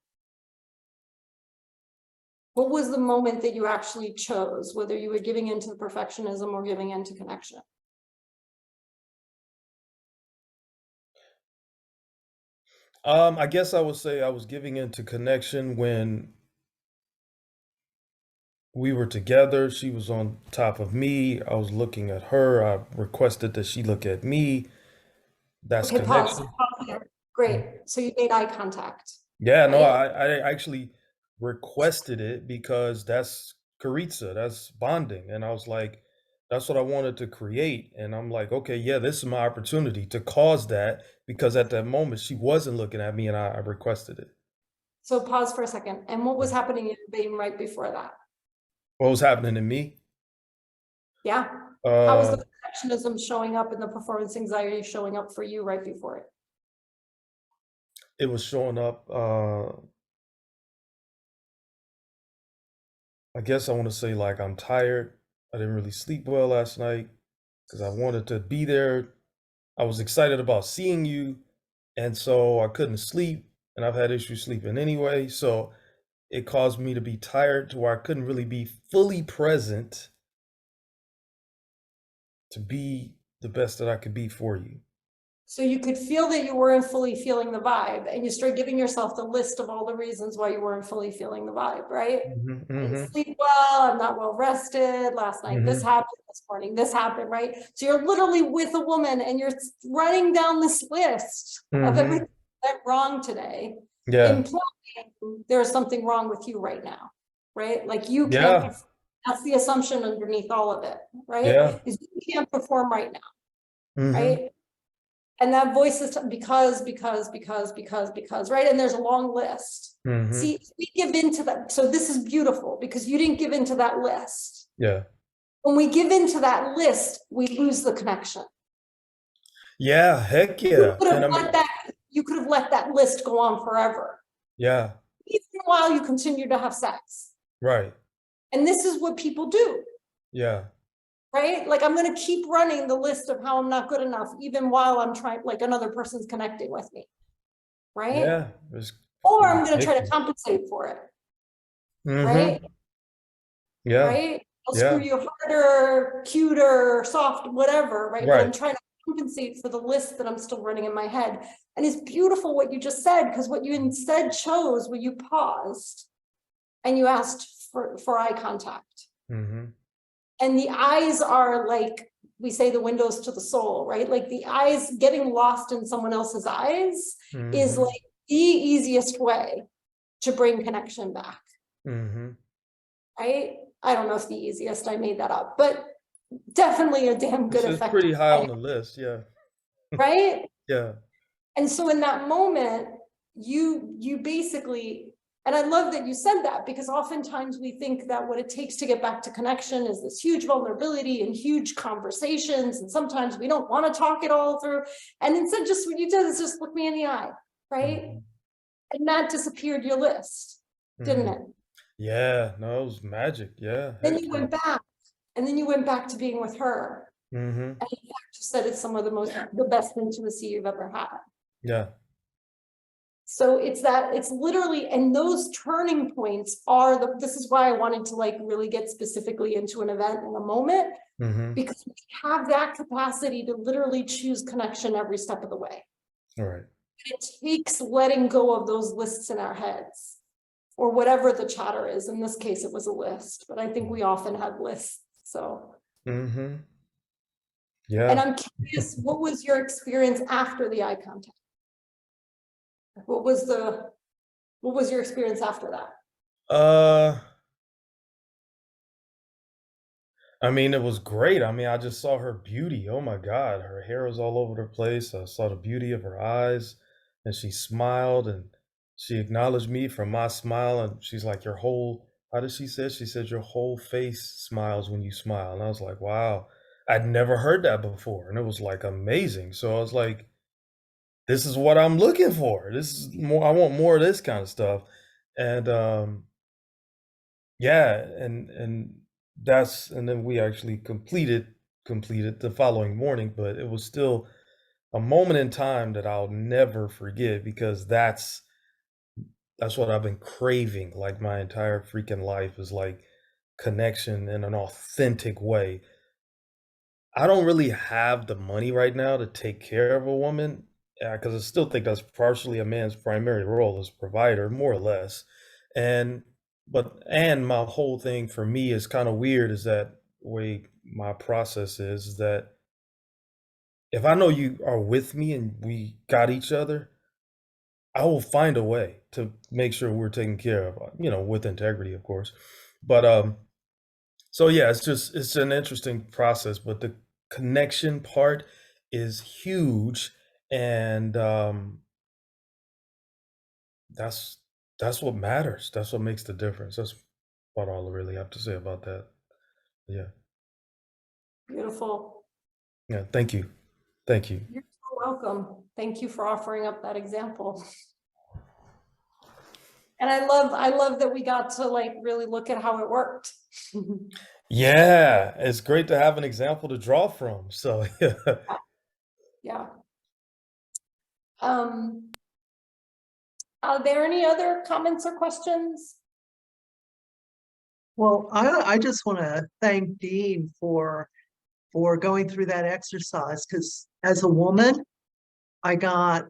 What was the moment that you actually chose, whether you were giving into the perfectionism or giving into connection? I guess I would say I was giving into connection when we were together. She was on top of me. I was looking at her. I requested that she look at me. That's Okay, pause. connection. Pause here. Great. So you made eye contact, Yeah, no, right? I actually requested it because that's Caritza, that's bonding. And I was like, that's what I wanted to create. And I'm like, okay, yeah, this is my opportunity to cause that because at that moment she wasn't looking at me and I requested it. So pause for a second. And what was Yeah. happening in your brain right before that? What was happening to me? Yeah. How was Uh, the perfectionism showing up and the performance anxiety showing up for you right before it? it was showing up, I guess I want to say like I'm tired. I didn't really sleep well last night because I wanted to be there. I was excited about seeing you, and so I couldn't sleep, and I've had issues sleeping anyway. So it caused me to be tired to where I couldn't really be fully present to be the best that I could be for you. So you could feel that you weren't fully feeling the vibe, and you start giving yourself the list of all the reasons why you weren't fully feeling the vibe, right? I didn't sleep well, I'm not well rested, last night this happened, this morning this happened, right? So you're literally with a woman and you're writing down this list of everything that went wrong today, Yeah. implying there's something wrong with you right now, right? Like you Yeah. can't, that's the assumption underneath all of it, right? Yeah. Is you can't perform right now, Mhm. right? And that voice is because, right? And there's a long list. Mhm. See, we give into that. So this is beautiful because you didn't give into that list. Yeah. When we give into that list, we lose the connection. Yeah. Heck yeah. And I mean, You could have let that list go on forever, yeah. even while you continue to have sex. Right. And this is what people do, Yeah. right? Like I'm going to keep running the list of how I'm not good enough, even while I'm trying, like another person's connecting with me, right? Yeah. It's Or I'm going to try to ridiculous. compensate for it, Mhm. right? Yeah. Right? I'll Yeah. screw you harder, cuter, soft, whatever, right? But I'm Right. trying to compensate for the list that I'm still running in my head. And it's beautiful what you just said, because what you instead chose when you paused and you asked for eye contact. Mhm. And the eyes are like, we say the windows to the soul, right? Like the eyes, getting lost in someone else's eyes is Mhm. like the easiest way to bring connection back, Mhm. right? I don't know if the easiest, I made that up, but definitely a damn good It's effective pretty high way, on the list. Yeah. right? Yeah. And so in that moment, you basically, and I love that you said that, because oftentimes we think that what it takes to get back to connection is this huge vulnerability and huge conversations, and sometimes we don't want to talk it all through. And instead, just what you did is just look me in the eye, right? Mhm. And that disappeared your list, didn't Mhm. it? Yeah. No, it was magic. Yeah. Then Heck you yeah. went back, and then you went back to being with her. Mhm. And in fact, you said it's some of the best intimacy you've ever had. Yeah. So it's that, it's literally, and those turning points are this is why I wanted to like really get specifically into an event in a moment, Mhm. because we have that capacity to literally choose connection every step of the way. All right. It takes letting go of those lists in our heads, or whatever the chatter is. In this case, it was a list, but I think we often have lists. So, Mhm. and Yeah. I'm curious, what was your experience after the eye contact? What was your experience after that? Uh, I mean, it was great. I mean, I just saw her beauty. Oh my God, her hair was all over the place. I saw the beauty of her eyes, and she smiled and she acknowledged me for my smile. And she's like, "Your whole," how did she say? She said, "Your whole face smiles when you smile." And I was like, "Wow, I'd never heard that before," and it was like amazing. So I was like, "This is what I'm looking for. This is more. I want more of this kind of stuff." And yeah, and that's and then we actually completed the following morning, but it was still a moment in time that I'll never forget because that's what I've been craving like my entire freaking life is like connection in an authentic way. I don't really have the money right now to take care of a woman because I still think that's partially a man's primary role as provider, more or less. And and my whole thing for me is kind of weird is that way my process is that if I know you are with me and we got each other, I will find a way to make sure we're taken care of, with integrity, of course. But so yeah, it's an interesting process, but the connection part is huge, and that's that's what matters. That's what makes the difference. That's about all I really have to say about that. Yeah, Beautiful. yeah. Thank you, thank you. You're so welcome. Thank you for offering up that example. And I love that we got to like really look at how it worked. Yeah, it's great to have an example to draw from. So yeah. Yeah. Are there any other comments or questions? Well, I just want to thank Dean for going through that exercise because as a woman, I got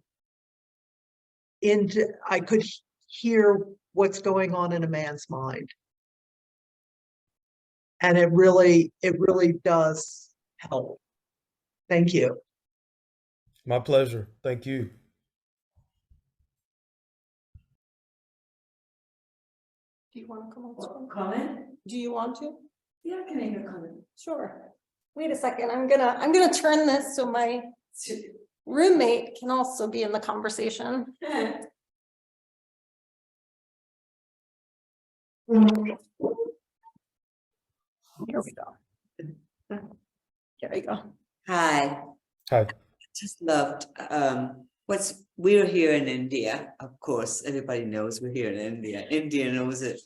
into, I could hear what's going on in a man's mind. And it really does help. Thank you. My pleasure. Thank you. Do you want to come on? Comment? Do you want to? Yeah, I can make a comment. Sure. Wait a second, I'm gonna turn this so my roommate can also be in the conversation. Here we go. Here we go. Hi, Hi. just loved, we're here in India, of course, everybody knows we're here in India. India knows it.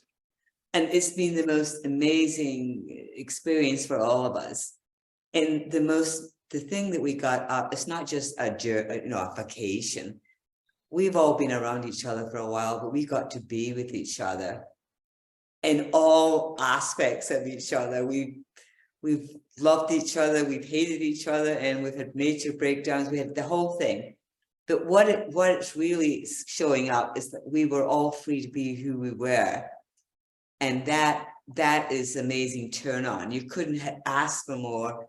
And it's been the most amazing experience for all of us. And the thing that we got up, it's not just a vacation. We've all been around each other for a while, but we got to be with each other in all aspects of each other. We've loved each other, we've hated each other, and we've had major breakdowns. We had the whole thing. But what it's really showing up is that we were all free to be who we were. And that is amazing turn on. You couldn't ask for more.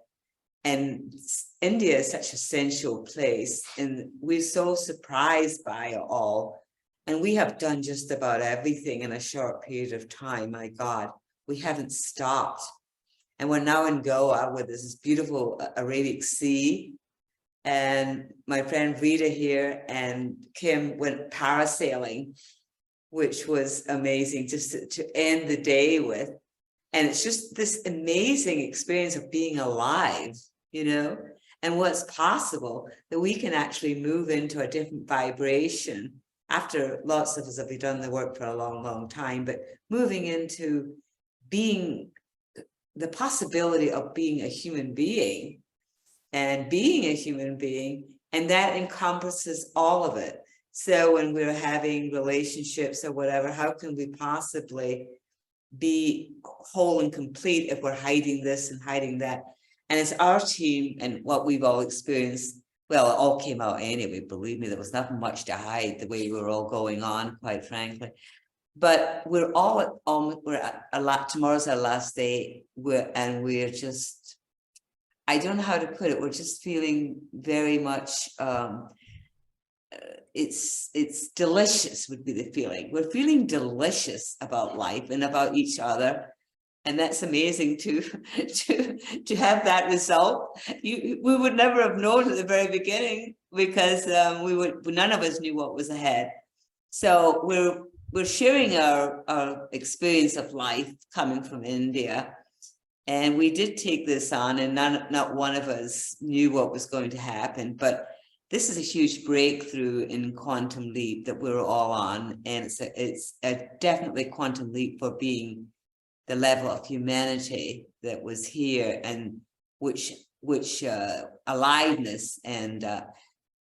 And India is such a sensual place, and we're so surprised by it all. And we have done just about everything in a short period of time. My God, we haven't stopped. And we're now in Goa, where there's this beautiful Arabic Sea. And my friend Rita here and Kim went parasailing, which was amazing just to end the day with. And it's just this amazing experience of being alive, and what's possible, that we can actually move into a different vibration after lots of us have done the work for a long, long time, but moving into being the possibility of being a human being, and being a human being, and that encompasses all of it. So when we're having relationships or whatever, how can we possibly be whole and complete if we're hiding this and hiding that? And it's our team and what we've all experienced. Well, it all came out anyway, believe me, there was nothing much to hide the way we were all going on, quite frankly. But we're all we're at a lot. Tomorrow's our last day. We're just, I don't know how to put it. We're just feeling very much, it's delicious would be the feeling. We're feeling delicious about life and about each other. And that's amazing to have that result. We would never have known at the very beginning, because none of us knew what was ahead. So we're sharing our experience of life coming from India. And we did take this on, and not one of us knew what was going to happen, but this is a huge breakthrough in quantum leap that we're all on. And it's a definitely quantum leap for being the level of humanity that was here, and which aliveness. And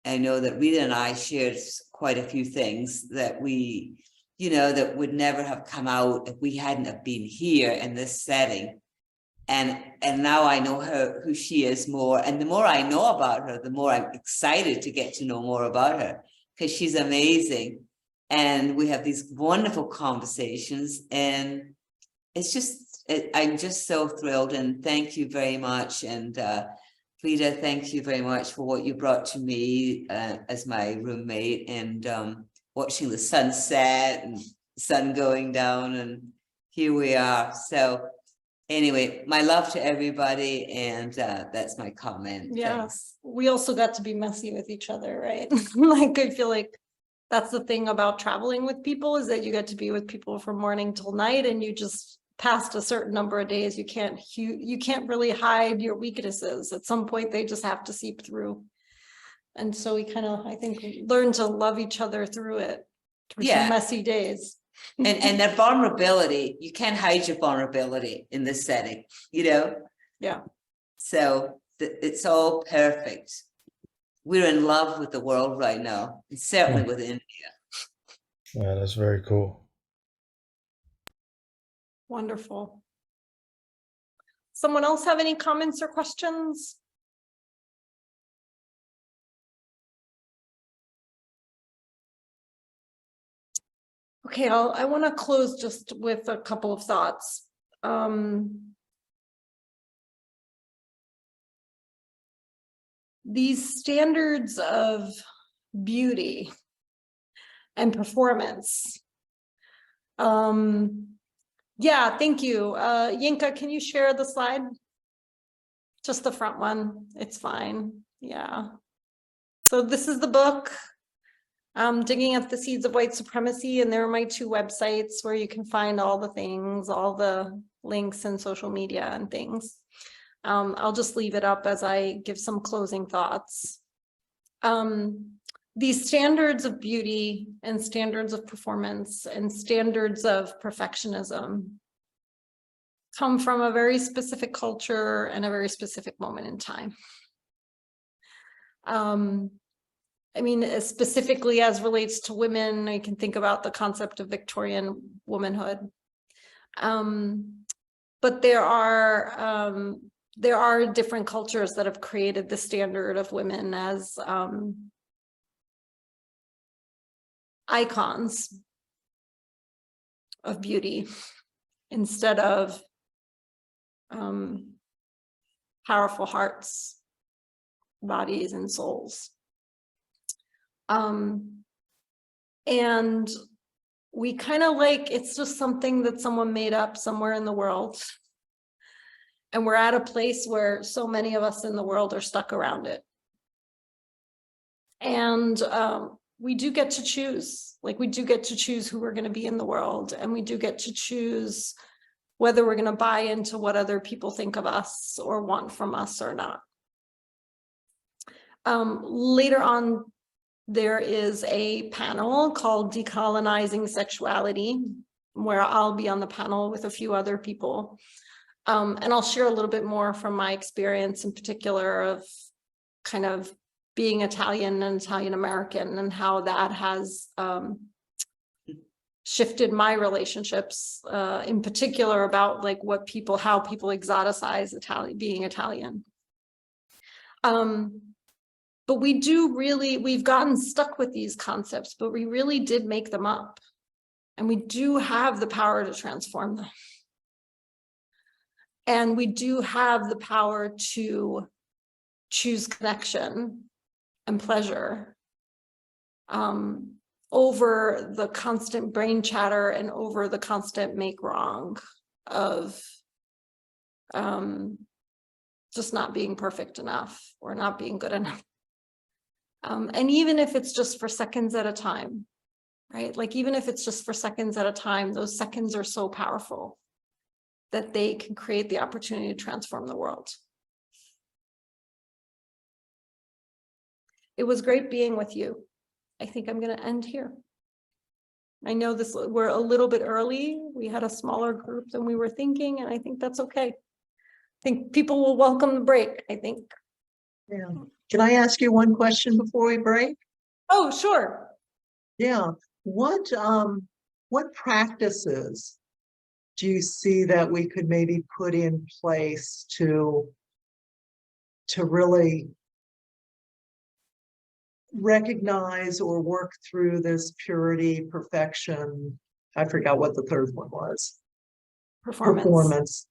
I know that Rita and I shared quite a few things that we, that would never have come out if we hadn't have been here in this setting. And now I know who she is more. And the more I know about her, the more I'm excited to get to know more about her, because she's amazing. And we have these wonderful conversations, and it's just, I'm just so thrilled. And thank you very much. And Frida, thank you very much for what you brought to me as my roommate, and watching the sunset and the sun going down. And here we are. So anyway, my love to everybody, and that's my comment. Yeah, Thanks. we also got to be messy with each other, right? Like, I feel like that's the thing about traveling with people, is that you get to be with people from morning till night, and you just past a certain number of days, you can't really hide your weaknesses. At some point, they just have to seep through. And so we kind of, I think, learn to love each other through it, through some messy days. And that vulnerability, you can't hide your vulnerability in this setting, Yeah. So it's all perfect. We're in love with the world right now, and certainly with India. Yeah, that's very cool. Wonderful. Someone else have any comments or questions? Okay, I want to close just with a couple of thoughts. These standards of beauty and performance. Yeah, thank you. Yinka, can you share the slide? Just the front one, it's fine. Yeah. So this is the book, Digging Up the Seeds of White Supremacy, and there are my 2 websites where you can find all the things, all the links and social media and things. I'll just leave it up as I give some closing thoughts. These standards of beauty and standards of performance and standards of perfectionism come from a very specific culture and a very specific moment in time. I mean, specifically as relates to women, I can think about the concept of Victorian womanhood. But there are different cultures that have created the standard of women as icons of beauty instead of powerful hearts, bodies, and souls. And we kind of like, it's just something that someone made up somewhere in the world. And we're at a place where so many of us in the world are stuck around it. And we do get to choose, like we do get to choose who we're going to be in the world. And we do get to choose whether we're going to buy into what other people think of us or want from us or not. Later on, there is a panel called Decolonizing Sexuality, where I'll be on the panel with a few other people. And I'll share a little bit more from my experience in particular of kind of being Italian and Italian American and how that has shifted my relationships, in particular about like how people exoticize being Italian. But we've gotten stuck with these concepts, but we really did make them up. And we do have the power to transform them. And we do have the power to choose connection and pleasure over the constant brain chatter and over the constant make wrong of just not being perfect enough or not being good enough. And even if it's just for seconds at a time, right? Like even if it's just for seconds at a time, those seconds are so powerful that they can create the opportunity to transform the world. It was great being with you. I think I'm going to end here. I know we're a little bit early. We had a smaller group than we were thinking, and I think that's okay. I think people will welcome the break, I think. Yeah. Can I ask you one question before we break? Oh, sure. Yeah. What practices do you see that we could maybe put in place to really recognize or work through this purity, perfection? I forgot what the third one was. Performance.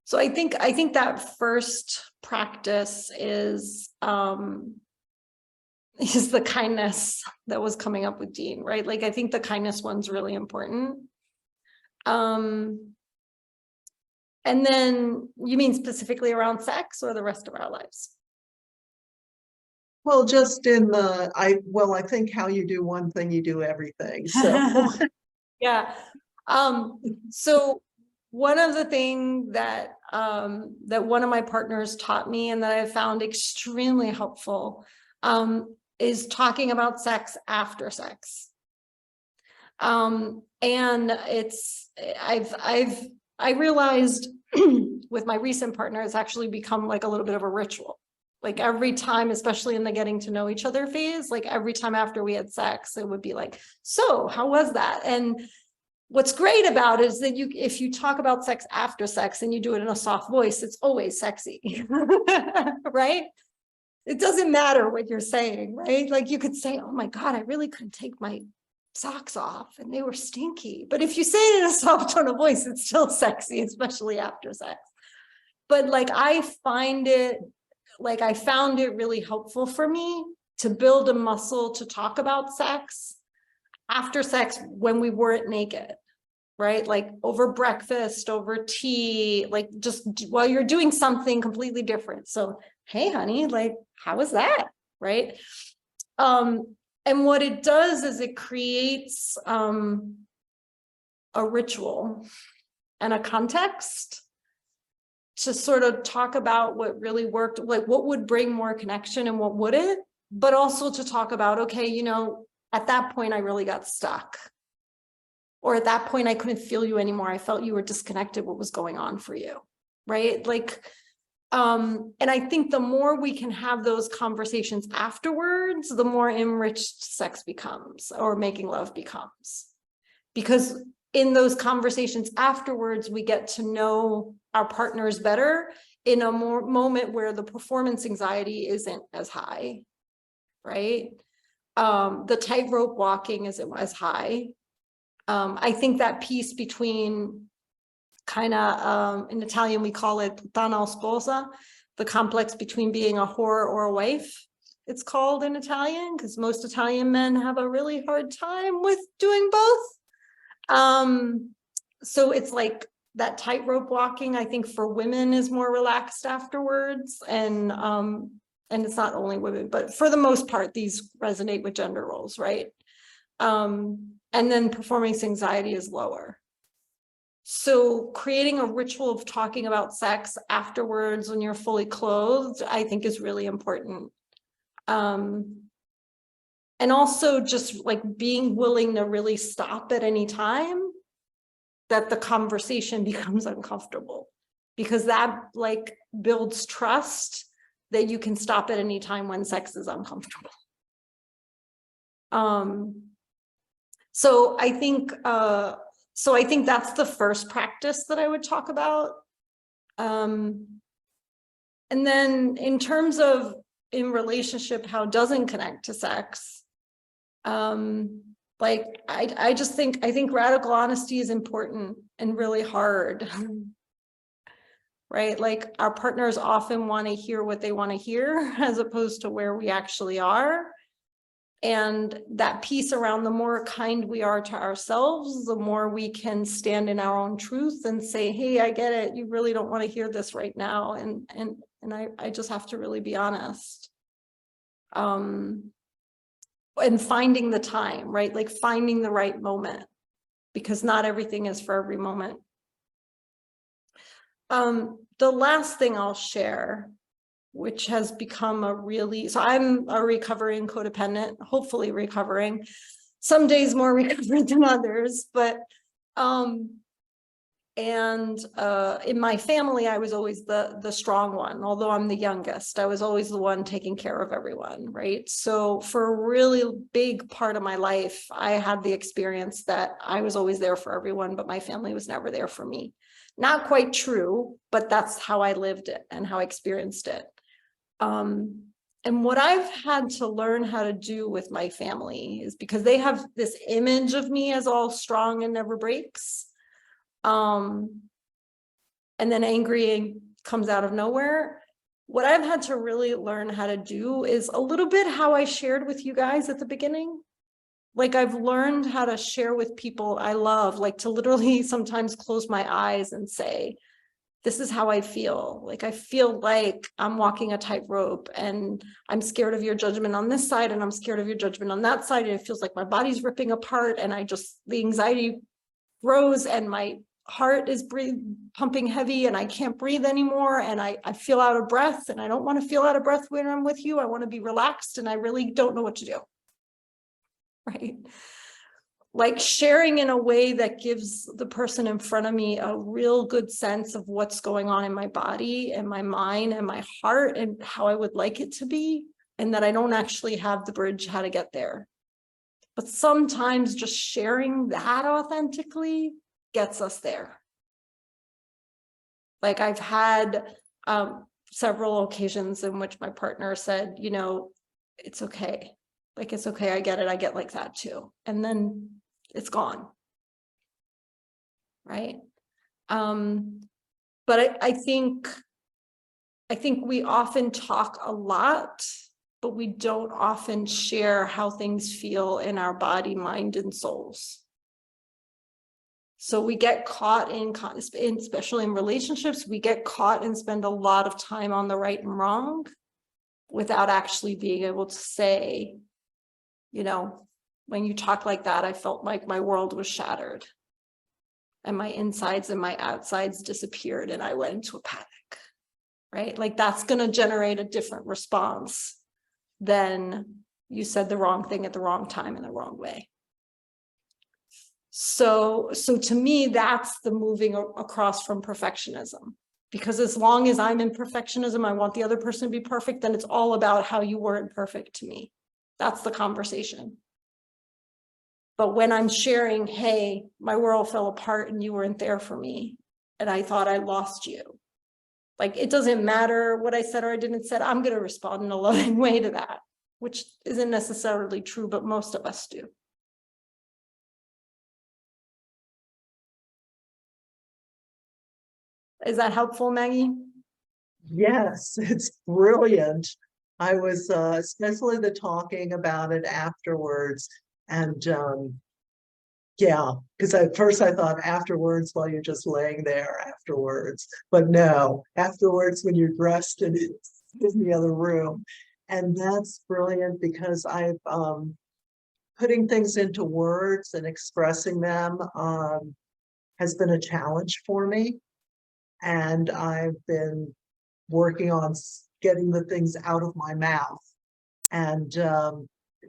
So I think that first practice is the kindness that was coming up with Dean, right? Like I think the kindness one's really important. And then you mean specifically around sex or the rest of our lives? Well, just in I think how you do one thing, you do everything. So yeah. So one of the things that that one of my partners taught me and that I found extremely helpful is talking about sex after sex. And I realized with my recent partner, it's actually become like a little bit of a ritual. Like every time, especially in the getting to know each other phase, like every time after we had sex, it would be like, so how was that? And what's great about it is that if you talk about sex after sex and you do it in a soft voice, it's always sexy, right? It doesn't matter what you're saying, right? Like you could say, oh my God, I really couldn't take my socks off and they were stinky. But if you say it in a soft tone of voice, it's still sexy, especially after sex. But like, I found it really helpful for me to build a muscle to talk about sex after sex when we weren't naked, right? Like over breakfast, over tea, like just while you're doing something completely different. So, hey, honey, like, how was that? Right. And what it does is it creates a ritual and a context to sort of talk about what really worked, like what would bring more connection and what wouldn't, but also to talk about, okay, you know, at that point, I really got stuck. Or at that point, I couldn't feel you anymore. I felt you were disconnected. What was going on for you? Right? Like, and I think the more we can have those conversations afterwards, the more enriched sex becomes or making love becomes. Because in those conversations afterwards, we get to know our partners better in a moment where the performance anxiety isn't as high, right? The tightrope walking isn't as high. I think that piece between kind of, in Italian, we call it puttana o sposa, the complex between being a whore or a wife, it's called in Italian, because most Italian men have a really hard time with doing both. So it's like that tightrope walking, I think for women is more relaxed afterwards. And it's not only women, but for the most part, these resonate with gender roles, right? And then performance anxiety is lower. So creating a ritual of talking about sex afterwards when you're fully clothed, I think is really important. And also just like being willing to really stop at any time that the conversation becomes uncomfortable, because that like builds trust that you can stop at any time when sex is uncomfortable. So I think that's the first practice that I would talk about. And then in terms of in relationship, how it doesn't connect to sex, like I think radical honesty is important and really hard. Right? Like our partners often want to hear what they want to hear as opposed to where we actually are. And that piece around the more kind we are to ourselves, the more we can stand in our own truth and say, hey, I get it. You really don't want to hear this right now. And I just have to really be honest. And finding the time, right? Like finding the right moment, because not everything is for every moment. The last thing I'll share, which has become so I'm a recovering codependent, hopefully recovering, some days more recovered than others, but in my family, I was always the strong one. Although I'm the youngest, I was always the one taking care of everyone, right? So for a really big part of my life, I had the experience that I was always there for everyone, but my family was never there for me. Not quite true, but that's how I lived it and how I experienced it. And what I've had to learn how to do with my family is, because they have this image of me as all strong and never breaks. And then angry comes out of nowhere. What I've had to really learn how to do is a little bit how I shared with you guys at the beginning. Like I've learned how to share with people I love, like to literally sometimes close my eyes and say, this is how I feel. Like, I feel like I'm walking a tightrope and I'm scared of your judgment on this side and I'm scared of your judgment on that side. And it feels like my body's ripping apart and the anxiety grows and my heart is pumping heavy and I can't breathe anymore. And I feel out of breath and I don't want to feel out of breath when I'm with you. I want to be relaxed and I really don't know what to do. Right? Like sharing in a way that gives the person in front of me a real good sense of what's going on in my body and my mind and my heart and how I would like it to be, and that I don't actually have the bridge how to get there, But sometimes just sharing that authentically gets us there. Like I've had several occasions in which my partner said, you know, it's okay. Like, it's okay. I get it. I get like that too. And then it's gone. Right. But I think we often talk a lot, but we don't often share how things feel in our body, mind, and souls. So we get caught in, especially in relationships, we get caught and spend a lot of time on the right and wrong without actually being able to say, you know, when you talk like that, I felt like my world was shattered and my insides and my outsides disappeared and I went into a panic, right? Like that's going to generate a different response than you said the wrong thing at the wrong time in the wrong way. So to me, that's the moving across from perfectionism, because as long as I'm in perfectionism, I want the other person to be perfect, then it's all about how you weren't perfect to me. That's the conversation. But when I'm sharing, hey, my world fell apart and you weren't there for me, and I thought I lost you. Like, it doesn't matter what I said or I didn't say, I'm going to respond in a loving way to that, which isn't necessarily true, but most of us do. Is that helpful, Maggie? Yes, it's brilliant. I was especially the talking about it afterwards. And yeah, because at first I thought afterwards while you're just laying there afterwards, but no, afterwards when you're dressed and it's in the other room. And that's brilliant because I've putting things into words and expressing them has been a challenge for me. And I've been working on getting the things out of my mouth. And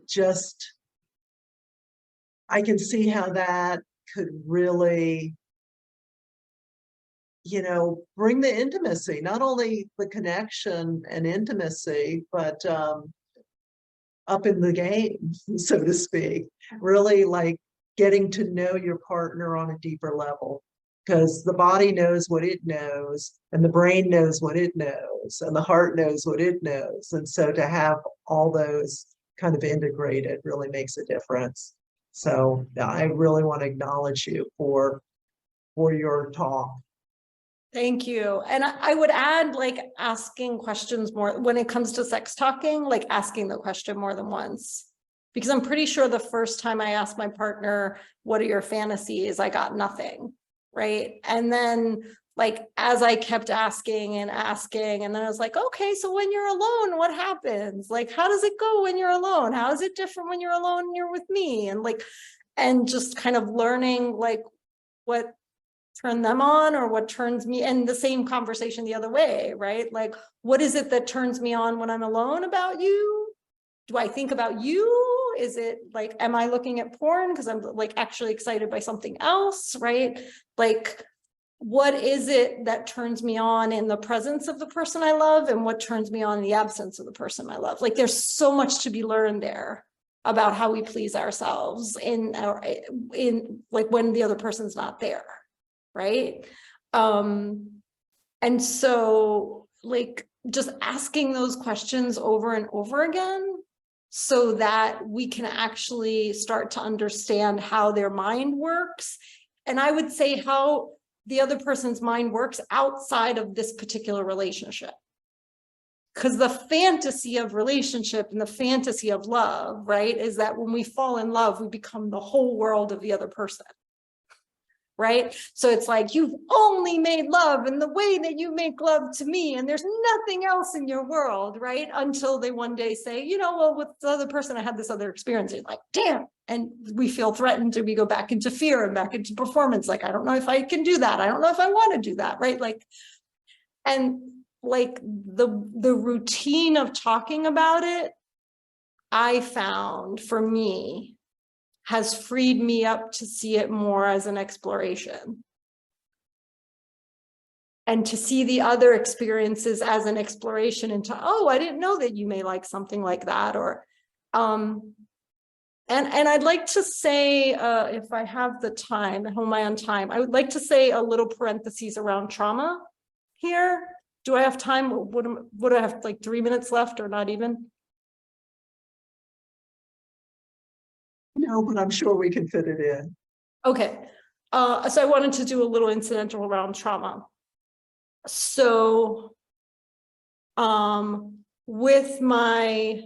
just, I can see how that could really, you know, bring the intimacy, not only the connection and intimacy, but up in the game, so to speak, really like getting to know your partner on a deeper level. Because the body knows what it knows, and the brain knows what it knows, and the heart knows what it knows. And so to have all those kind of integrated really makes a difference. So I really want to acknowledge you for your talk. Thank you. And I would add, like, asking questions more when it comes to sex talking, like asking the question more than once. Because I'm pretty sure the first time I asked my partner, what are your fantasies? I got nothing. Right. And then, like, as I kept asking, and then I was like, okay, so when you're alone, what happens? Like, how does it go when you're alone? How is it different when you're alone and you're with me? And like, and just kind of learning, like, what turn them on or what turns me, and the same conversation the other way, right? Like, what is it that turns me on when I'm alone about you? Do I think about you? Is it like, am I looking at porn because I'm like actually excited by something else, right? Like, what is it that turns me on in the presence of the person I love, and what turns me on in the absence of the person I love? Like, there's so much to be learned there about how we please ourselves in like when the other person's not there, right? And so, like, just asking those questions over and over again so that we can actually start to understand how their mind works. And I would say how the other person's mind works outside of this particular relationship. Because the fantasy of relationship and the fantasy of love, right, is that when we fall in love, we become the whole world of the other person. Right? So it's like, you've only made love in the way that you make love to me, and there's nothing else in your world, right? Until they one day say, you know, well, with the other person, I had this other experience. And like, damn. And we feel threatened, and we go back into fear and back into performance. Like, I don't know if I can do that. I don't know if I want to do that, right? Like, and like the routine of talking about it, I found for me, has freed me up to see it more as an exploration. And to see the other experiences as an exploration into, oh, I didn't know that you may like something like that. Or, and And I'd like to say, if I have the time, how am I on time? I would like to say a little parentheses around trauma here. Do I have time? Would I have like 3 minutes left or not even? No, but I'm sure we can fit it in. Okay, so I wanted to do a little incidental around trauma. So, with my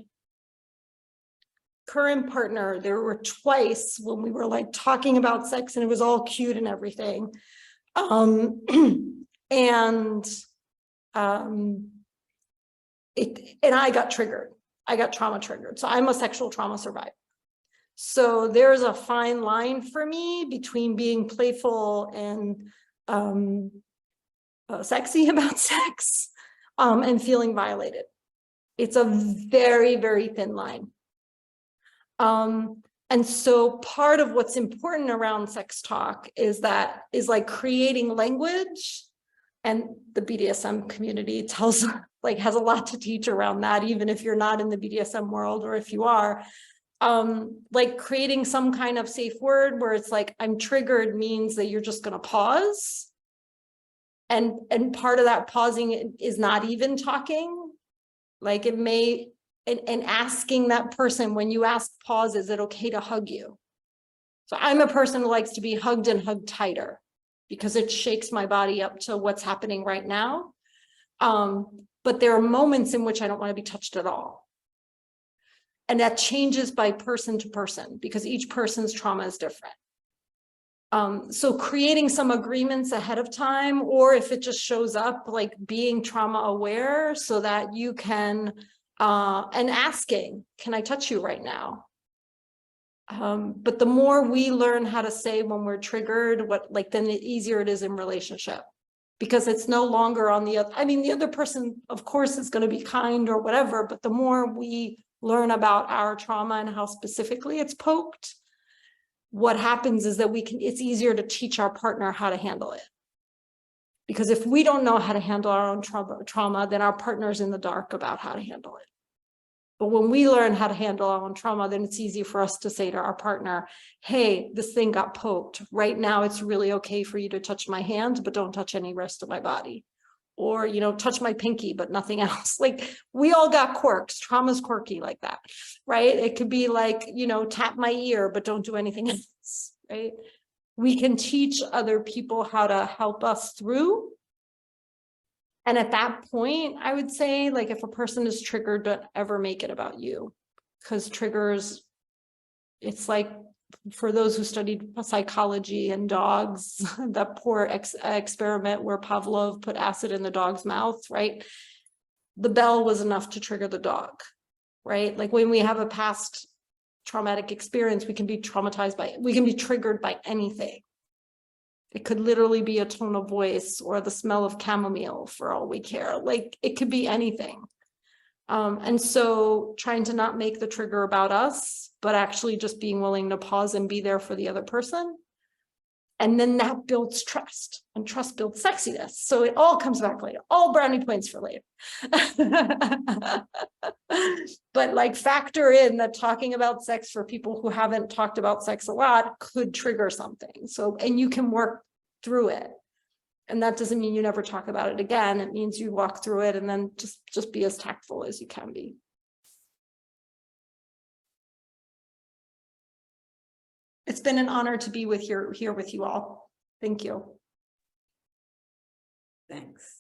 current partner, there were twice when we were like talking about sex and it was all cute and everything. And I got triggered. I got trauma triggered. So I'm a sexual trauma survivor. So there's a fine line for me between being playful and sexy about sex and feeling violated. It's a very, very thin line. And so part of what's important around sex talk is like creating language, and the BDSM community has a lot to teach around that, even if you're not in the BDSM world, or if you are, like creating some kind of safe word where it's like, I'm triggered means that you're just going to pause. And part of that pausing is not even talking. Like it may, and asking that person, when you ask pause, is it okay to hug you? So I'm a person who likes to be hugged and hugged tighter because it shakes my body up to what's happening right now. But there are moments in which I don't want to be touched at all. And that changes by person to person because each person's trauma is different. So creating some agreements ahead of time, or if it just shows up, like being trauma aware so that you can, and asking, can I touch you right now? But the more we learn how to say when we're triggered, then the easier it is in relationship, because it's no longer on the other. I mean, the other person, of course, is going to be kind or whatever, but the more we learn about our trauma and how specifically it's poked, what happens is that it's easier to teach our partner how to handle it. Because if we don't know how to handle our own trauma, then our partner's in the dark about how to handle it. But when we learn how to handle our own trauma, then it's easy for us to say to our partner, hey, this thing got poked. Right now, it's really okay for you to touch my hand, but don't touch any rest of my body. Or, touch my pinky, but nothing else. Like, we all got quirks. Trauma's quirky like that, right? It could be like, tap my ear, but don't do anything else, right? We can teach other people how to help us through. And at that point, I would say, like, if a person is triggered, don't ever make it about you, because triggers, it's like, for those who studied psychology and dogs, that poor experiment where Pavlov put acid in the dog's mouth, right? The bell was enough to trigger the dog, right? Like when we have a past traumatic experience, we can be triggered by anything. It could literally be a tone of voice or the smell of chamomile for all we care. Like it could be anything. And so trying to not make the trigger about us, but actually just being willing to pause and be there for the other person. And then that builds trust, and trust builds sexiness. So it all comes back later, all brownie points for later. But like factor in that talking about sex for people who haven't talked about sex a lot could trigger something. So, and you can work through it. And that doesn't mean you never talk about it again. It means you walk through it and then just be as tactful as you can be. It's been an honor to be here with you all. Thank you. Thanks.